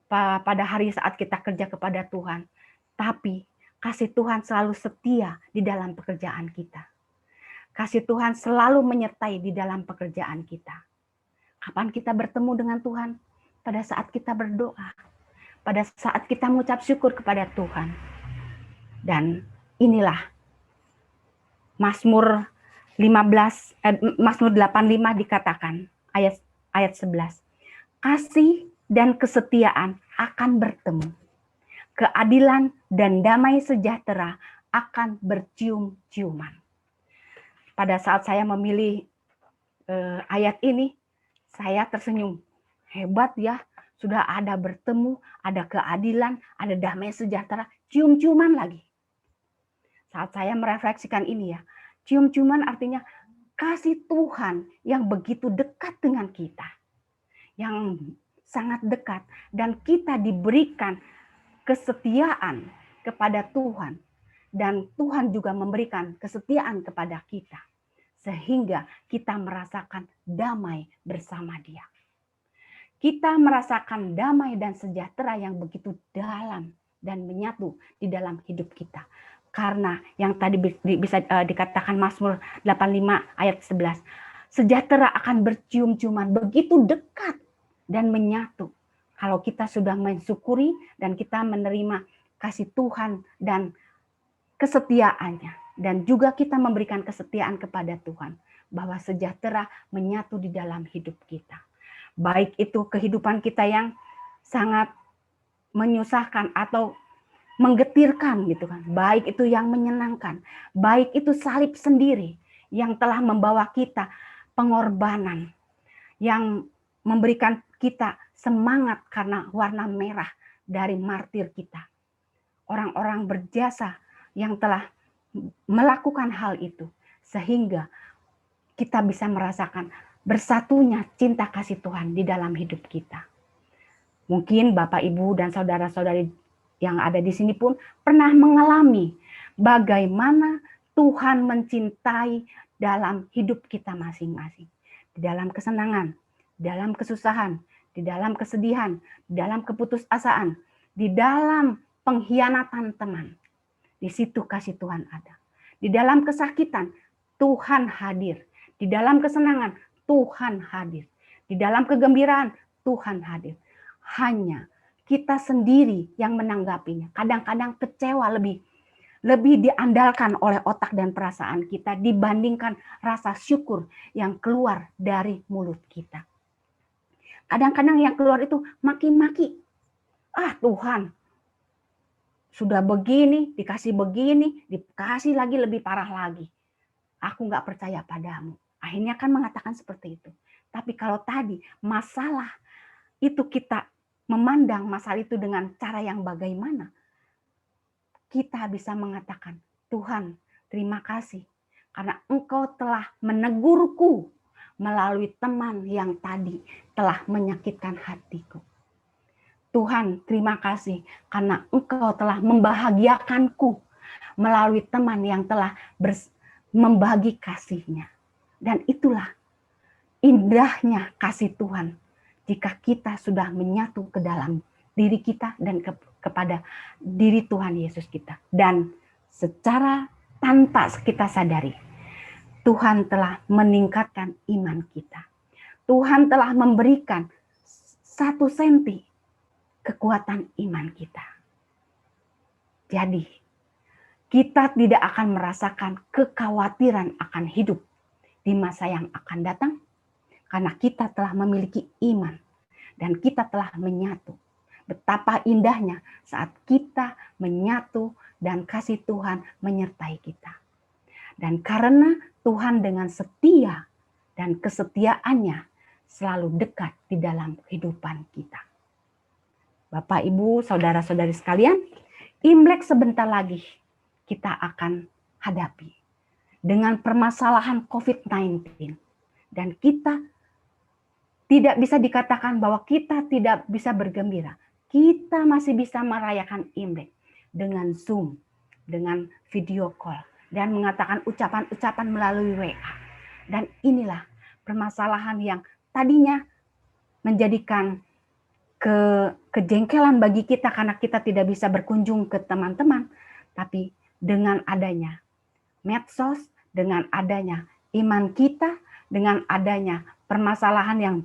pada hari saat kita kerja kepada Tuhan. Tapi kasih Tuhan selalu setia di dalam pekerjaan kita. Kasih Tuhan selalu menyertai di dalam pekerjaan kita. Kapan kita bertemu dengan Tuhan? Pada saat kita berdoa. Pada saat kita mengucap syukur kepada Tuhan. Dan inilah Mazmur 85 dikatakan ayat 11. Kasih dan kesetiaan akan bertemu. Keadilan dan damai sejahtera akan bercium-ciuman. Pada saat saya memilih ayat ini, saya tersenyum. Hebat ya, sudah ada bertemu, ada keadilan, ada damai sejahtera, cium-ciuman lagi. Saat saya merefleksikan ini ya, cium-ciuman artinya kasih Tuhan yang begitu dekat dengan kita. Yang sangat dekat. Dan kita diberikan kesetiaan kepada Tuhan. Dan Tuhan juga memberikan kesetiaan kepada kita. Sehingga kita merasakan damai bersama Dia. Kita merasakan damai dan sejahtera yang begitu dalam dan menyatu di dalam hidup kita. Karena yang tadi bisa dikatakan Mazmur 85 ayat 11. Sejahtera akan bercium-ciuman begitu dekat dan menyatu. Kalau kita sudah mensyukuri dan kita menerima kasih Tuhan dan kesetiaannya. Dan juga kita memberikan kesetiaan kepada Tuhan. Bahwa sejahtera menyatu di dalam hidup kita. Baik itu kehidupan kita yang sangat menyusahkan atau menggetirkan gitu kan. Baik itu yang menyenangkan, baik itu salib sendiri yang telah membawa kita pengorbanan, yang memberikan kita semangat karena warna merah dari martir kita. Orang-orang berjasa yang telah melakukan hal itu sehingga kita bisa merasakan bersatunya cinta kasih Tuhan di dalam hidup kita. Mungkin Bapak, Ibu, dan saudara-saudari yang ada di sini pun pernah mengalami bagaimana Tuhan mencintai dalam hidup kita masing-masing. Di dalam kesenangan, di dalam kesusahan, di dalam kesedihan, di dalam keputusasaan, di dalam pengkhianatan teman. Di situ kasih Tuhan ada. Di dalam kesakitan, Tuhan hadir. Di dalam kesenangan, Tuhan hadir. Di dalam kegembiraan, Tuhan hadir. Hanya kita sendiri yang menanggapinya. Kadang-kadang kecewa lebih diandalkan oleh otak dan perasaan kita dibandingkan rasa syukur yang keluar dari mulut kita. Kadang-kadang yang keluar itu maki-maki. Ah Tuhan, sudah begini, dikasih lagi lebih parah lagi. Aku nggak percaya padamu. Akhirnya kan mengatakan seperti itu. Tapi kalau tadi masalah itu kita memandang masalah itu dengan cara yang bagaimana, kita bisa mengatakan, Tuhan, terima kasih karena Engkau telah menegurku melalui teman yang tadi telah menyakitkan hatiku. Tuhan, terima kasih karena Engkau telah membahagiakanku melalui teman yang telah membagi kasih-Nya. Dan itulah indahnya kasih Tuhan jika kita sudah menyatu ke dalam diri kita dan kepada diri Tuhan Yesus kita. Dan secara tanpa kita sadari, Tuhan telah meningkatkan iman kita. Tuhan telah memberikan 1 senti kekuatan iman kita. Jadi, kita tidak akan merasakan kekhawatiran akan hidup di masa yang akan datang, karena kita telah memiliki iman dan kita telah menyatu. Betapa indahnya saat kita menyatu dan kasih Tuhan menyertai kita. Dan karena Tuhan dengan setia dan kesetiaannya selalu dekat di dalam kehidupan kita. Bapak, Ibu, saudara-saudari sekalian, Imlek sebentar lagi kita akan hadapi dengan permasalahan COVID-19. Dan kita tidak bisa dikatakan bahwa kita tidak bisa bergembira. Kita masih bisa merayakan Imlek dengan Zoom, dengan video call, dan mengatakan ucapan-ucapan melalui WA. Dan inilah permasalahan yang tadinya menjadikan kejengkelan bagi kita karena kita tidak bisa berkunjung ke teman-teman. Tapi dengan adanya medsos, dengan adanya iman kita, dengan adanya permasalahan yang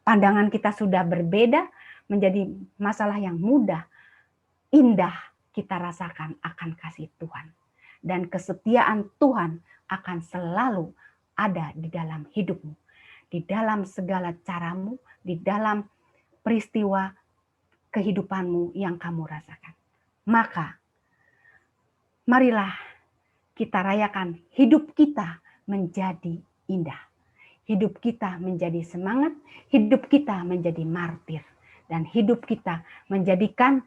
pandangan kita sudah berbeda, menjadi masalah yang mudah, indah kita rasakan akan kasih Tuhan. Dan kesetiaan Tuhan akan selalu ada di dalam hidupmu, di dalam segala caramu, di dalam peristiwa kehidupanmu yang kamu rasakan. Maka, marilah kita rayakan hidup kita menjadi indah. Hidup kita menjadi semangat, hidup kita menjadi martir. Dan hidup kita menjadikan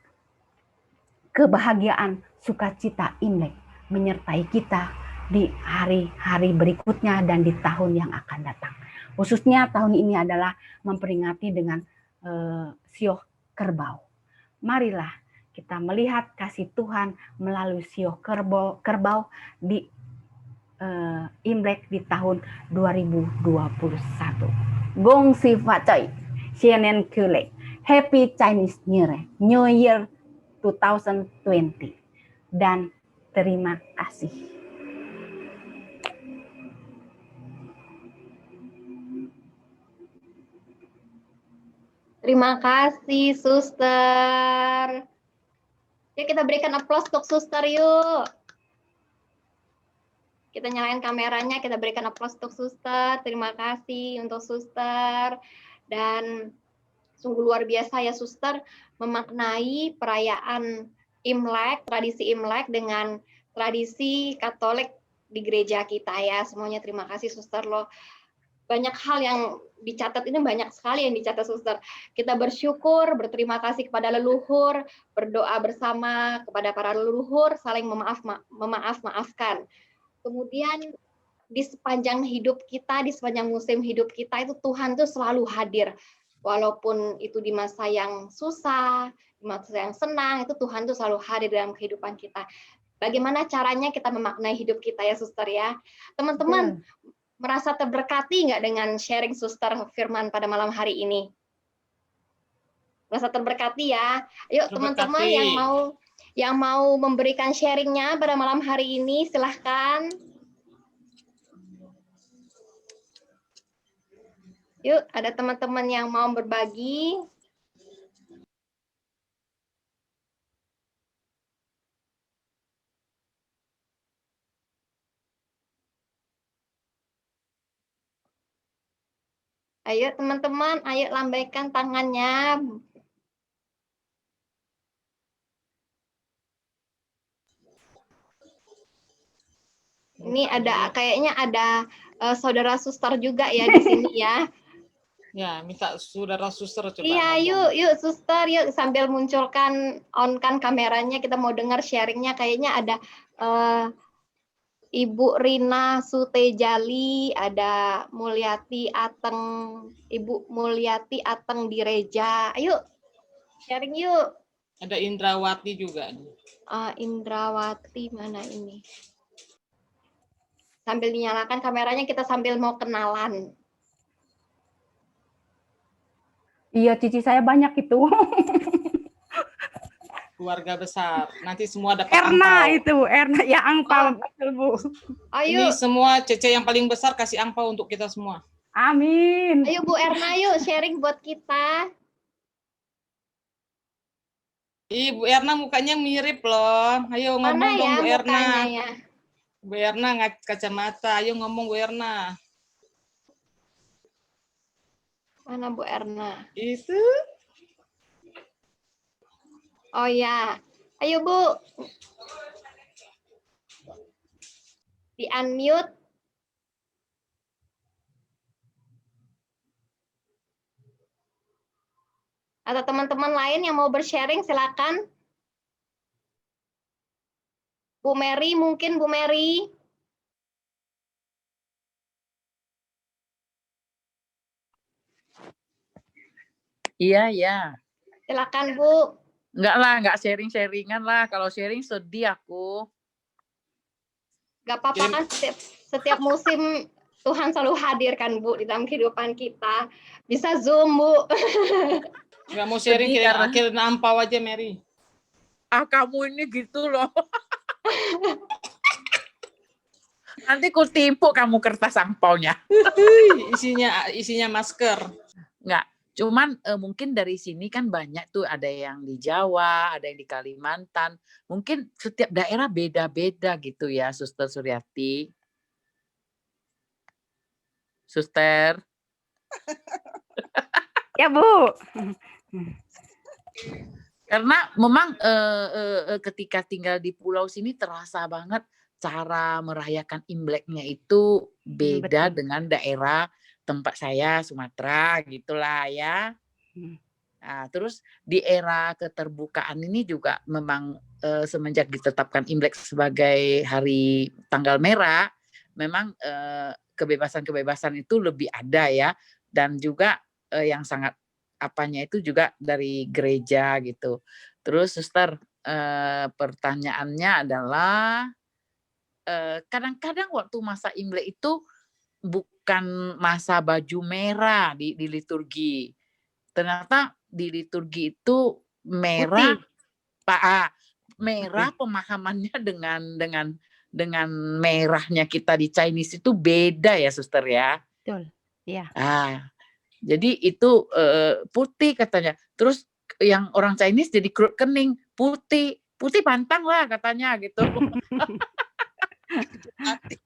kebahagiaan sukacita Imlek menyertai kita di hari-hari berikutnya dan di tahun yang akan datang. Khususnya tahun ini adalah memperingati dengan Sioh Kerbau. Marilah kita melihat kasih Tuhan melalui Sioh Kerbau di Imlek di tahun 2021. Gong si Facai, Xianen Kule, Happy Chinese New Year 2020. Dan terima kasih.
Terima kasih, Suster. Yuk kita berikan aplaus untuk Suster yuk. Kita nyalain kameranya, kita berikan aplaus untuk Suster. Terima kasih untuk Suster. Dan sungguh luar biasa ya Suster, memaknai perayaan Imlek, tradisi Imlek dengan tradisi Katolik di gereja kita ya. Semuanya terima kasih Suster loh. Banyak hal yang dicatat, ini banyak sekali yang dicatat Suster. Kita bersyukur, berterima kasih kepada leluhur, berdoa bersama kepada para leluhur, saling memaaf-maafkan. Kemudian di sepanjang hidup kita, di sepanjang musim hidup kita itu Tuhan tuh selalu hadir. Walaupun itu di masa yang susah, di masa yang senang, itu Tuhan tuh selalu hadir dalam kehidupan kita. Bagaimana caranya kita memaknai hidup kita ya Suster ya. Teman-teman, merasa terberkati nggak dengan sharing Suster Firman pada malam hari ini? Merasa terberkati ya? Ayo teman-teman yang mau memberikan sharingnya pada malam hari ini, silahkan. Yuk, ada teman-teman yang mau berbagi. Ayo teman-teman, ayo lambaikan tangannya. Ini ada, kayaknya ada saudara Suster juga ya di sini ya.
Ya, minta saudara Suster coba.
Iya, yuk Suster, yuk sambil munculkan, on-kan kameranya, kita mau dengar sharingnya. Kayaknya ada Ibu Rina Sutejali, ada Mulyati Ateng, Ibu Mulyati Ateng di Reja. Ayo, Sharing yuk.
Ada Indrawati juga.
Indrawati mana ini? Sambil dinyalakan kameranya, kita sambil mau kenalan.
Iya, cici saya banyak itu.
Keluarga besar. Nanti semua dapat
Erna
angpau.
itu, Erna ya angpau, betul Bu.
Ayo,
Ini semua Cece yang paling besar kasih angpau untuk kita semua.
Amin.
ayo Bu Erna yuk sharing buat kita.
Bu Erna mukanya mirip loh. Ayo ngomong
Mana
dong
ya
Bu Erna.
mukanya ya?
Bu Erna kacamata. Ayo ngomong Bu Erna.
Mana Bu Erna?
Itu.
Oh ya, ayo Bu. Di unmute. Atau teman-teman lain yang mau bersharing silakan. Bu Mary mungkin Bu Mary.
Iya, iya.
Silakan Bu.
Enggak lah, enggak sharing-sharingan lah. Kalau sharing sedih aku.
Gak apa-apa kan setiap musim Tuhan selalu hadirkan Bu di dalam kehidupan kita. Bisa Zoom Bu.
Nggak mau sharing,
Sedih karena-
kirim ampau aja Mary.
Ah, kamu ini gitu loh. Nanti ku timpuk kamu kertas angpaunya.
Isinya masker.
Enggak. Cuman mungkin dari sini kan banyak tuh, ada yang di Jawa, ada yang di Kalimantan. Mungkin setiap daerah beda-beda gitu ya, Suster Suryati. Suster.
Ya Bu.
Karena memang ketika tinggal di pulau sini terasa banget cara merayakan Imleknya itu beda
Betul.
dengan daerah tempat saya, Sumatera gitulah ya. Nah, terus di era keterbukaan ini juga memang semenjak ditetapkan Imlek sebagai hari tanggal merah, memang kebebasan-kebebasan itu lebih ada ya, dan juga yang sangat apanya itu juga dari gereja gitu. Terus Suster, pertanyaannya adalah kadang-kadang waktu masa Imlek itu bukan masa baju merah di liturgi. Ternyata di liturgi itu merah, merah pemahamannya dengan merahnya kita di Chinese itu beda ya Suster ya.
Betul. Iya.
Jadi itu putih katanya. Terus yang orang Chinese jadi kerut kening, putih pantang lah katanya gitu.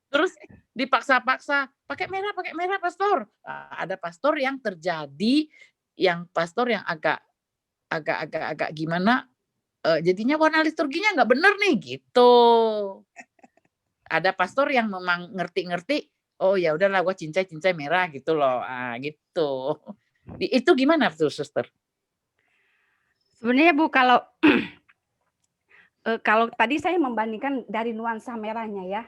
Terus dipaksa-paksa pakai merah pastor. Ada pastor yang terjadi, yang pastor yang agak gimana, jadinya warna liturginya nggak bener nih gitu. Ada pastor yang memang ngerti-ngerti, oh ya udahlah gua cincai merah gitu loh, gitu. Itu gimana tuh Suster?
Sebenarnya Bu, kalau kalau tadi saya membandingkan dari nuansa merahnya ya,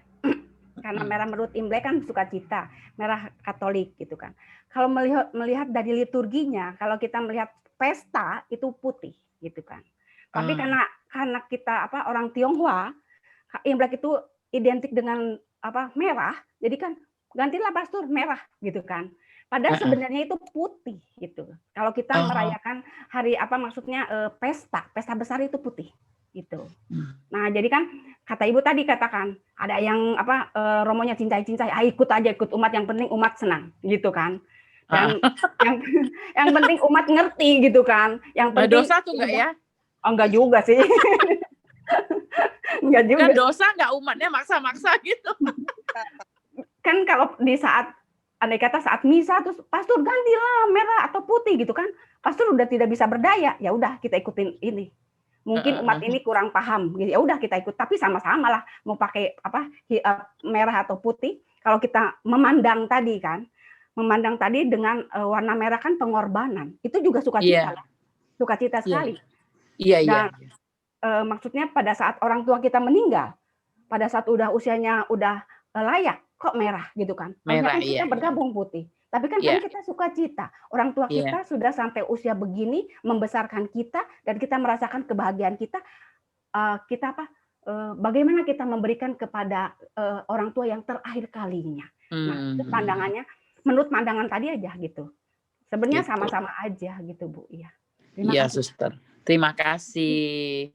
karena merah menurut Imlek kan sukacita, merah Katolik gitu kan. Kalau melihat dari liturginya, kalau kita melihat pesta itu putih gitu kan. Tapi karena kita orang Tionghoa, Imlek itu identik dengan merah, jadi kan gantilah pastor merah gitu kan. Padahal sebenarnya itu putih gitu. Kalau kita merayakan hari maksudnya pesta besar itu putih gitu. Nah, jadi kan kata Ibu tadi katakan ada yang romonya cincai-cincai, ikut aja, ikut umat, yang penting umat senang gitu kan. Dan yang penting umat ngerti gitu kan. Yang penting
dosa tuh enggak ya?
Oh, enggak juga sih. Enggak juga.
Kan dosa enggak umatnya maksa-maksa gitu.
Kan kalau di saat andai kata saat misa terus pastor gantilah merah atau putih gitu kan. Pastor udah tidak bisa berdaya, ya udah kita ikutin ini. Mungkin umat ini kurang paham, ya udah kita ikut, tapi sama-sama lah mau pakai merah atau putih. Kalau kita memandang tadi dengan warna merah kan pengorbanan, itu juga sukacita, sukacita sekali.
Iya.
Maksudnya pada saat orang tua kita meninggal, pada saat usianya udah layak, kok merah gitu kan? Harusnya kan kita bergabung putih. Tapi kan
Iya.
kita sukacita. Orang tua
Iya.
kita sudah sampai usia begini membesarkan kita dan kita merasakan kebahagiaan kita. Kita bagaimana kita memberikan kepada orang tua yang terakhir kalinya. Nah, itu pandangannya menurut pandangan tadi aja gitu. Sebenarnya
Gitu.
sama-sama aja gitu, Bu. Iya. Terima
Iya,
kasih.
Suster. Terima kasih.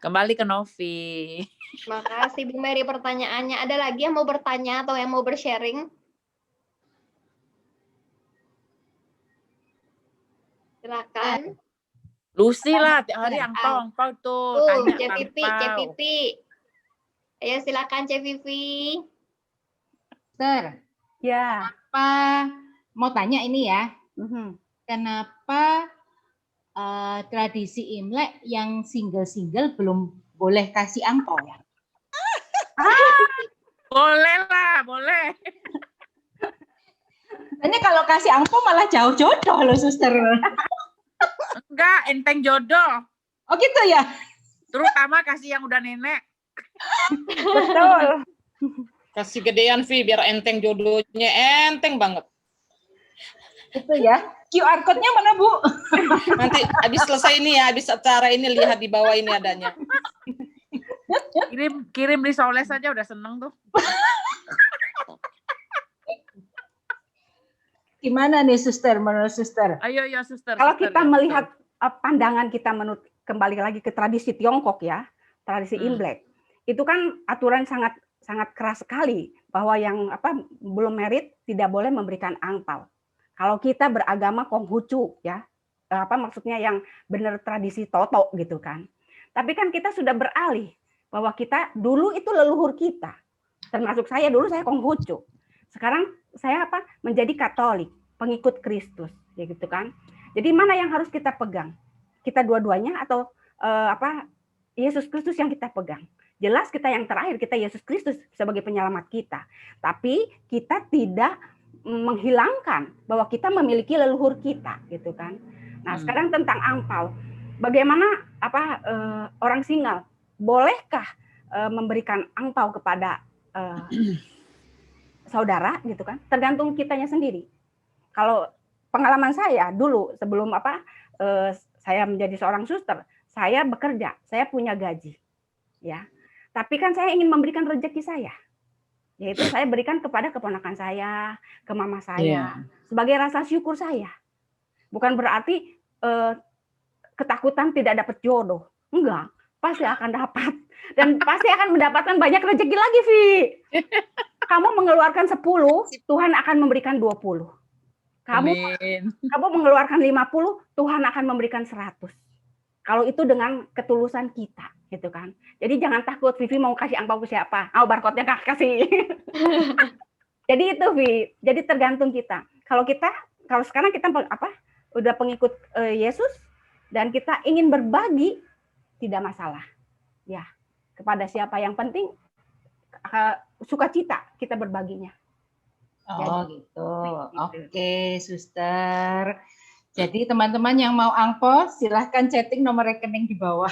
Kembali ke Novi.
Terima kasih Bu Mary pertanyaannya. Ada lagi yang mau bertanya atau yang mau bersharing? Silakan.
Lucy lah, tiap hari angpau tuh. Tanya
Cevivi,
angpau.
Cevivi. Ayo silakan Cevivi.
Suster,
Ya.
mau tanya ini ya,
Mhm.
kenapa tradisi Imlek yang single-single belum boleh kasih angpau ya?
Boleh lah, boleh.
Soalnya kalau kasih angpau malah jauh jodoh loh, Suster.
Enggak, enteng jodoh.
Oh gitu ya?
Terutama kasih yang udah nenek.
Betul.
Kasih gedean, Vi, biar enteng jodohnya. Enteng banget.
Gitu ya. QR code-nya mana, Bu?
Nanti habis selesai ini ya, habis acara ini lihat di bawah ini adanya.
Kirim di Soles aja udah seneng tuh.
Gimana nih, Suster, menurut Suster?
Ayo, Suster.
Kalau
Suster,
kita
ya,
melihat pandangan kita menurut kembali lagi ke tradisi Tiongkok ya, tradisi Imlek, itu kan aturan sangat keras sekali bahwa yang belum merit tidak boleh memberikan angpau. Kalau kita beragama Konghucu ya, maksudnya yang benar tradisi Toto gitu kan. Tapi kan kita sudah beralih bahwa kita dulu itu leluhur kita. Termasuk saya dulu saya Konghucu. Sekarang saya menjadi Katolik, pengikut Kristus ya gitu kan. Jadi mana yang harus kita pegang? Kita dua-duanya atau Yesus Kristus yang kita pegang? Jelas kita yang terakhir, kita Yesus Kristus sebagai penyelamat kita. Tapi kita tidak menghilangkan bahwa kita memiliki leluhur kita gitu kan. Nah, sekarang tentang angpau. Bagaimana orang single bolehkah memberikan angpau kepada saudara gitu kan? Tergantung kitanya sendiri. Kalau pengalaman saya dulu sebelum saya menjadi seorang suster, saya bekerja, saya punya gaji. Ya. Tapi kan saya ingin memberikan rezeki saya. Yaitu saya berikan kepada keponakan saya, ke mama saya, sebagai rasa syukur saya. Bukan berarti ketakutan tidak dapat jodoh. Enggak, pasti akan dapat. Dan pasti akan mendapatkan banyak rezeki lagi, Vi. Kamu mengeluarkan 10, Tuhan akan memberikan 20. Kamu mengeluarkan 50, Tuhan akan memberikan 100. Kalau itu dengan ketulusan kita, gitu kan. Jadi jangan takut, Vivi mau kasih angpau ke siapa? Barcode-nya kasih. Jadi itu, Vi. Jadi tergantung kita. Kalau sekarang kita udah pengikut Yesus dan kita ingin berbagi, tidak masalah. Ya, kepada siapa yang penting sukacita kita berbaginya.
Oh gitu. Oke, Suster. Jadi teman-teman yang mau angpau silahkan chatting nomor rekening di bawah.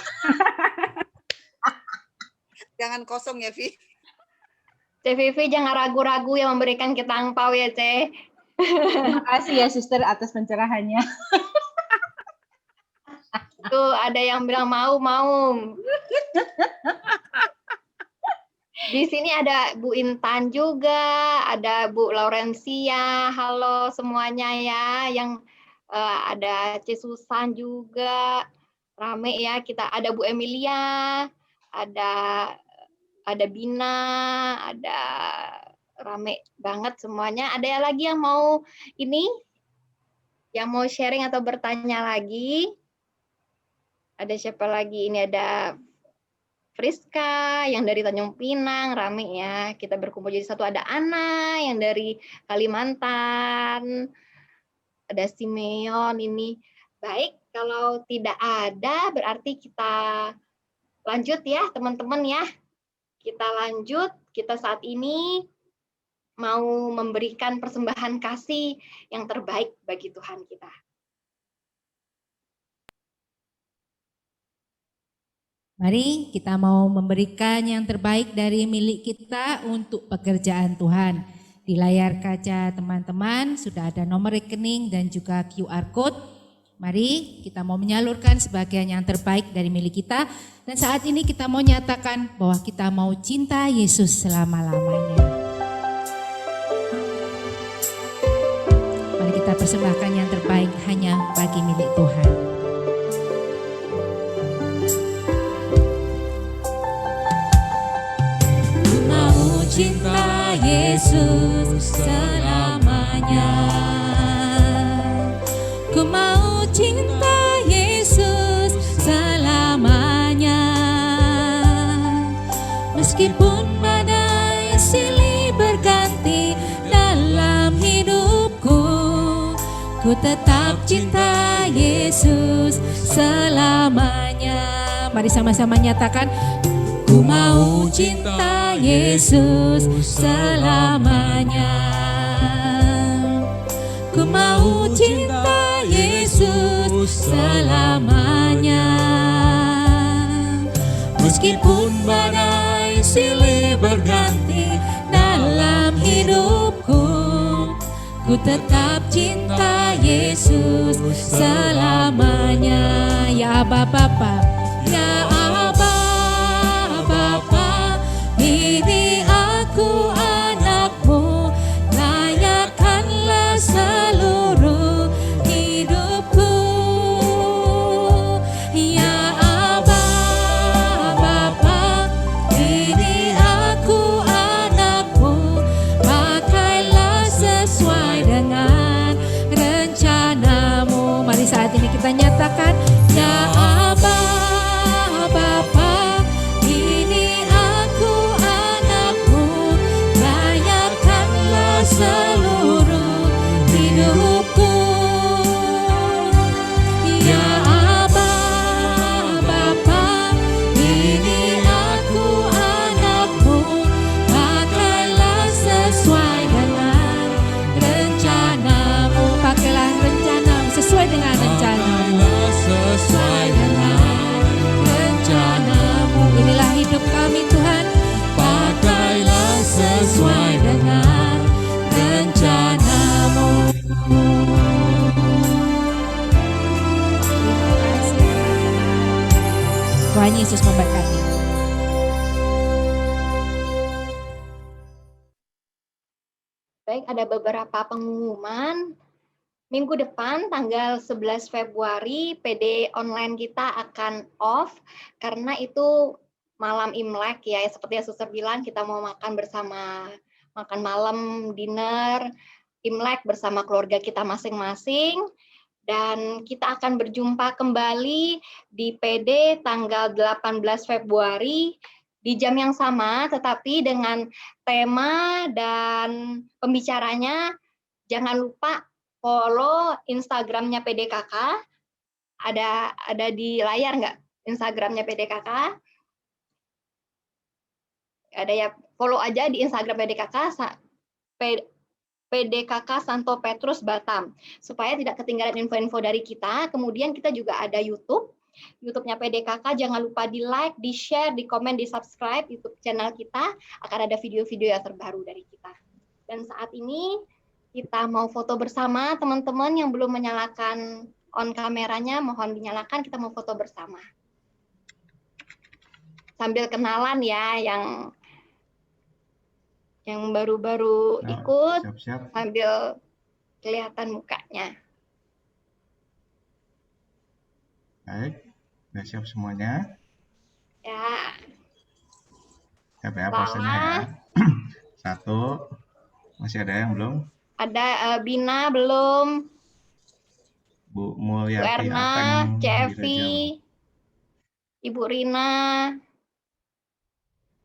Jangan kosong ya, Vi.
Vivi jangan ragu-ragu yang memberikan kita angpau ya, Ce.
Terima kasih ya, Suster, atas pencerahannya.
Tuh, ada yang bilang mau. Di sini ada Bu Intan juga, ada Bu Laurencia. Halo semuanya ya, yang ada C Susan juga. Rame ya, kita ada Bu Emilia, ada Bina, ada rame banget semuanya. Ada lagi yang mau yang mau sharing atau bertanya lagi? Ada siapa lagi? Ini ada Friska yang dari Tanjung Pinang, rame ya. Kita berkumpul jadi satu. Ada Ana yang dari Kalimantan. Ada Simeon ini. Baik, kalau tidak ada berarti kita lanjut ya teman-teman ya. Kita lanjut, kita saat ini mau memberikan persembahan kasih yang terbaik bagi Tuhan kita.
Mari kita mau memberikan yang terbaik dari milik kita untuk pekerjaan Tuhan. Di layar kaca teman-teman sudah ada nomor rekening dan juga QR Code. Mari kita mau menyalurkan sebagian yang terbaik dari milik kita. Dan saat ini kita mau nyatakan bahwa kita mau cinta Yesus selama-lamanya. Mari kita persembahkan yang terbaik hanya bagi milik Tuhan.
Ku mau cinta Yesus selamanya. Ku mau cinta Yesus selamanya. Meskipun badai silih berganti dalam hidupku, ku tetap cinta Yesus selamanya.
Mari sama-sama nyatakan,
Ku mau cinta Yesus selamanya. Ku mau cinta Yesus selamanya. Meskipun badai silih berganti dalam hidupku, ku tetap cinta Yesus selamanya.
ya Aba Bapa,
Ya Aba, Bapa, ini aku anakmu, layakkanlah seluruh hidupku. Ya Aba, Bapa, ini aku anakmu, pakailah sesuai dengan rencanamu.
mari saat ini kita nyatakan,
Ya Aba, Bapa, ini aku anakmu, layakkanlah seluruh hidupku. Ya Aba, Bapa, ini aku anakmu, pakailah sesuai dengan rencanamu.
pakailah rencanamu sesuai dengan rencanamu.
Sesuai dengan rencanamu.
Inilah hidup kami Tuhan.
Pakailah sesuai dengan rencanamu.
Tuhan Yesus memberkati.
Baik, ada beberapa pengumuman. Minggu depan tanggal 11 Februari PD online kita akan off karena itu malam Imlek ya, seperti yang Suster bilang kita mau makan bersama, makan malam, dinner, Imlek bersama keluarga kita masing-masing. Dan kita akan berjumpa kembali di PD tanggal 18 Februari di jam yang sama, tetapi dengan tema dan pembicaranya jangan lupa follow Instagramnya PDKK, ada di layar nggak Instagramnya PDKK? Ada ya, follow aja di Instagram PDKK, PDKK Santo Petrus Batam, supaya tidak ketinggalan info-info dari kita. Kemudian kita juga ada YouTube-nya PDKK, jangan lupa di like, di share, di komen, di subscribe YouTube channel kita, akan ada video-video yang terbaru dari kita. Dan saat ini kita mau foto bersama, teman-teman yang belum menyalakan on kameranya, mohon dinyalakan, kita mau foto bersama. Sambil kenalan ya, yang baru-baru ikut,
Siap-siap.
sambil kelihatan mukanya.
Baik, sudah siap semuanya.
Ya,
Siap ya posenya ya. Satu, masih ada yang belum?
ada Bina belum,
Bu
Bu
Mulyati
Erna,
Ateng,
Cevi, Ibu Rina.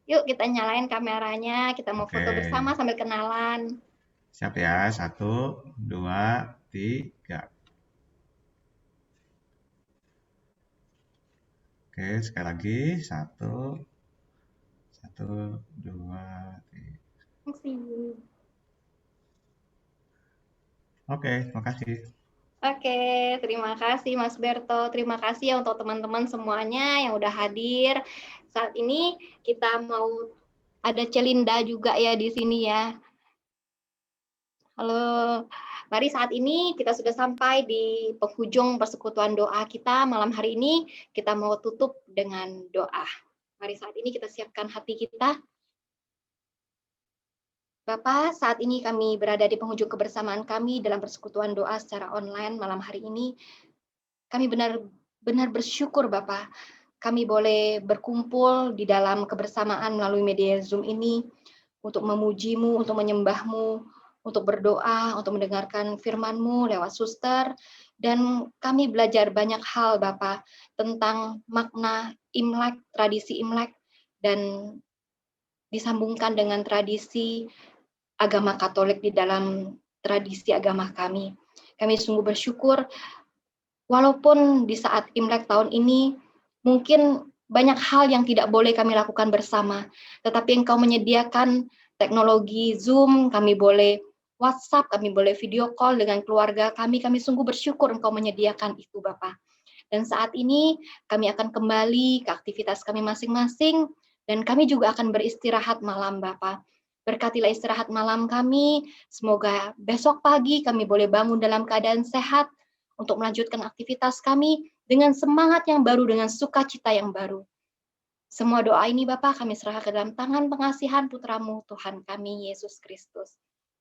Yuk kita nyalain kameranya, kita mau foto
Oke.
bersama sambil kenalan.
Siap ya, 1, 2, 3. Oke, sekali lagi, 1, 2, 3.
Makasih.
Oke, terima kasih.
Oke, terima kasih Mas Berto. Terima kasih ya untuk teman-teman semuanya yang udah hadir. Saat ini kita mau ada Celinda juga ya di sini ya. Halo, mari saat ini kita sudah sampai di penghujung persekutuan doa kita malam hari ini. Kita mau tutup dengan doa. Mari saat ini kita siapkan hati kita. Bapak, saat ini kami berada di penghujung kebersamaan kami dalam persekutuan doa secara online malam hari ini. Kami benar-benar bersyukur Bapak, kami boleh berkumpul di dalam kebersamaan melalui media Zoom ini untuk memuji-Mu, untuk menyembah-Mu, untuk berdoa, untuk mendengarkan firman-Mu lewat suster, dan kami belajar banyak hal Bapak tentang makna Imlek, tradisi Imlek, dan disambungkan dengan tradisi agama Katolik di dalam tradisi agama kami. Kami sungguh bersyukur, walaupun di saat Imlek tahun ini mungkin banyak hal yang tidak boleh kami lakukan bersama, tetapi Engkau menyediakan teknologi Zoom, kami boleh WhatsApp, kami boleh video call dengan keluarga kami sungguh bersyukur Engkau menyediakan itu Bapak. Dan saat ini kami akan kembali ke aktivitas kami masing-masing, dan kami juga akan beristirahat malam Bapak. Berkatilah istirahat malam kami, semoga besok pagi kami boleh bangun dalam keadaan sehat untuk melanjutkan aktivitas kami dengan semangat yang baru, dengan sukacita yang baru. Semua doa ini Bapak kami serahkan ke dalam tangan pengasihan Putra-Mu Tuhan kami Yesus Kristus.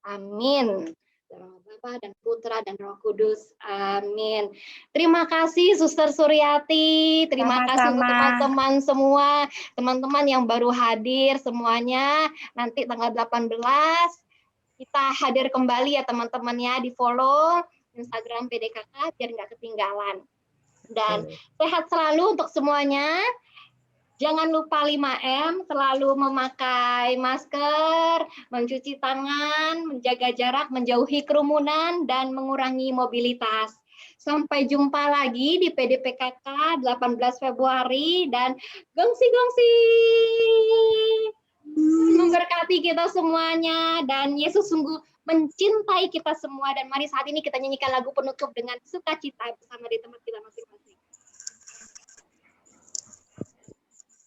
Amin. Dalam nama Bapa dan Putra dan Roh Kudus. Amin. Terima kasih Suster Suryati. Terima kasih untuk teman-teman semua. Teman-teman yang baru hadir semuanya. Nanti tanggal 18 kita hadir kembali ya teman-teman ya. Di follow Instagram PDKK biar nggak ketinggalan. Dan sehat selalu untuk semuanya. Jangan lupa 5M, selalu memakai masker, mencuci tangan, menjaga jarak, menjauhi kerumunan, dan mengurangi mobilitas. Sampai jumpa lagi di PDPKK 18 Februari, dan gongsi-gongsi. Memberkati kita semuanya, dan Yesus sungguh mencintai kita semua. Dan mari saat ini kita nyanyikan lagu penutup dengan sukacita bersama di tempat kita masing-masing.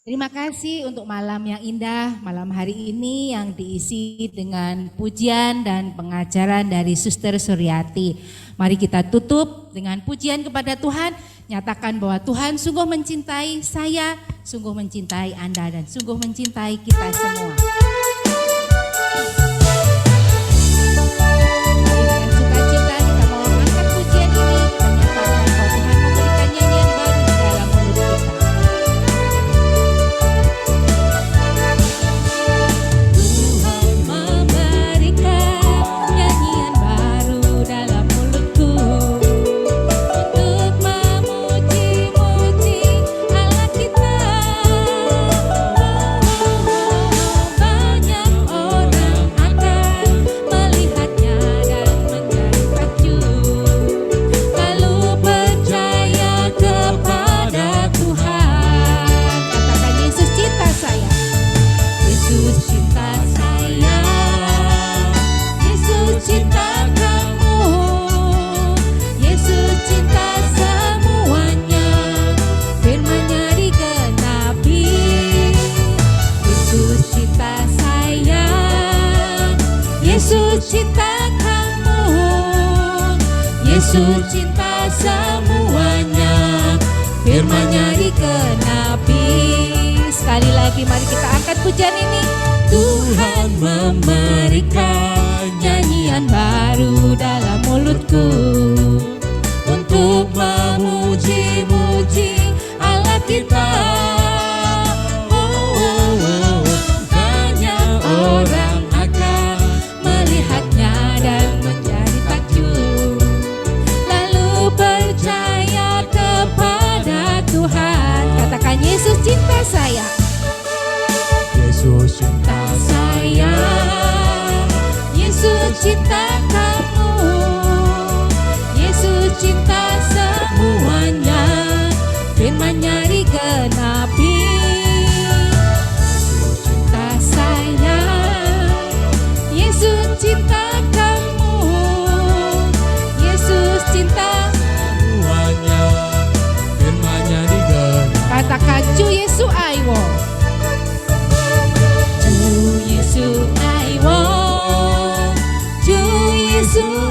Terima kasih untuk malam yang indah, malam hari ini yang diisi dengan pujian dan pengajaran dari Suster Suryati. Mari kita tutup dengan pujian kepada Tuhan, nyatakan bahwa Tuhan sungguh mencintai saya, sungguh mencintai Anda, dan sungguh mencintai kita semua.
Yesus cinta semuanya, firman-Nya digenapi.
Sekali lagi mari kita angkat pujian ini.
Tuhan memberikan nyanyian baru dalam mulutku untuk memuji-muji Allah kita. Banyak orang akan melihatnya dan menjadi takjub, lalu percaya kepada Tuhan.
Katakan, Yesus cinta saya.
Yesus cinta saya,
Yesus cinta kamu, Yesus cinta semuanya, firman-Nya digenapi. Yesus cinta saya, Yesus cinta kamu, Yesus cinta
semuanya, firman-Nya digenapi.
Katakan, Cu Yesu aiwo, Cu Yesu aiwo, Cu
Tuhan.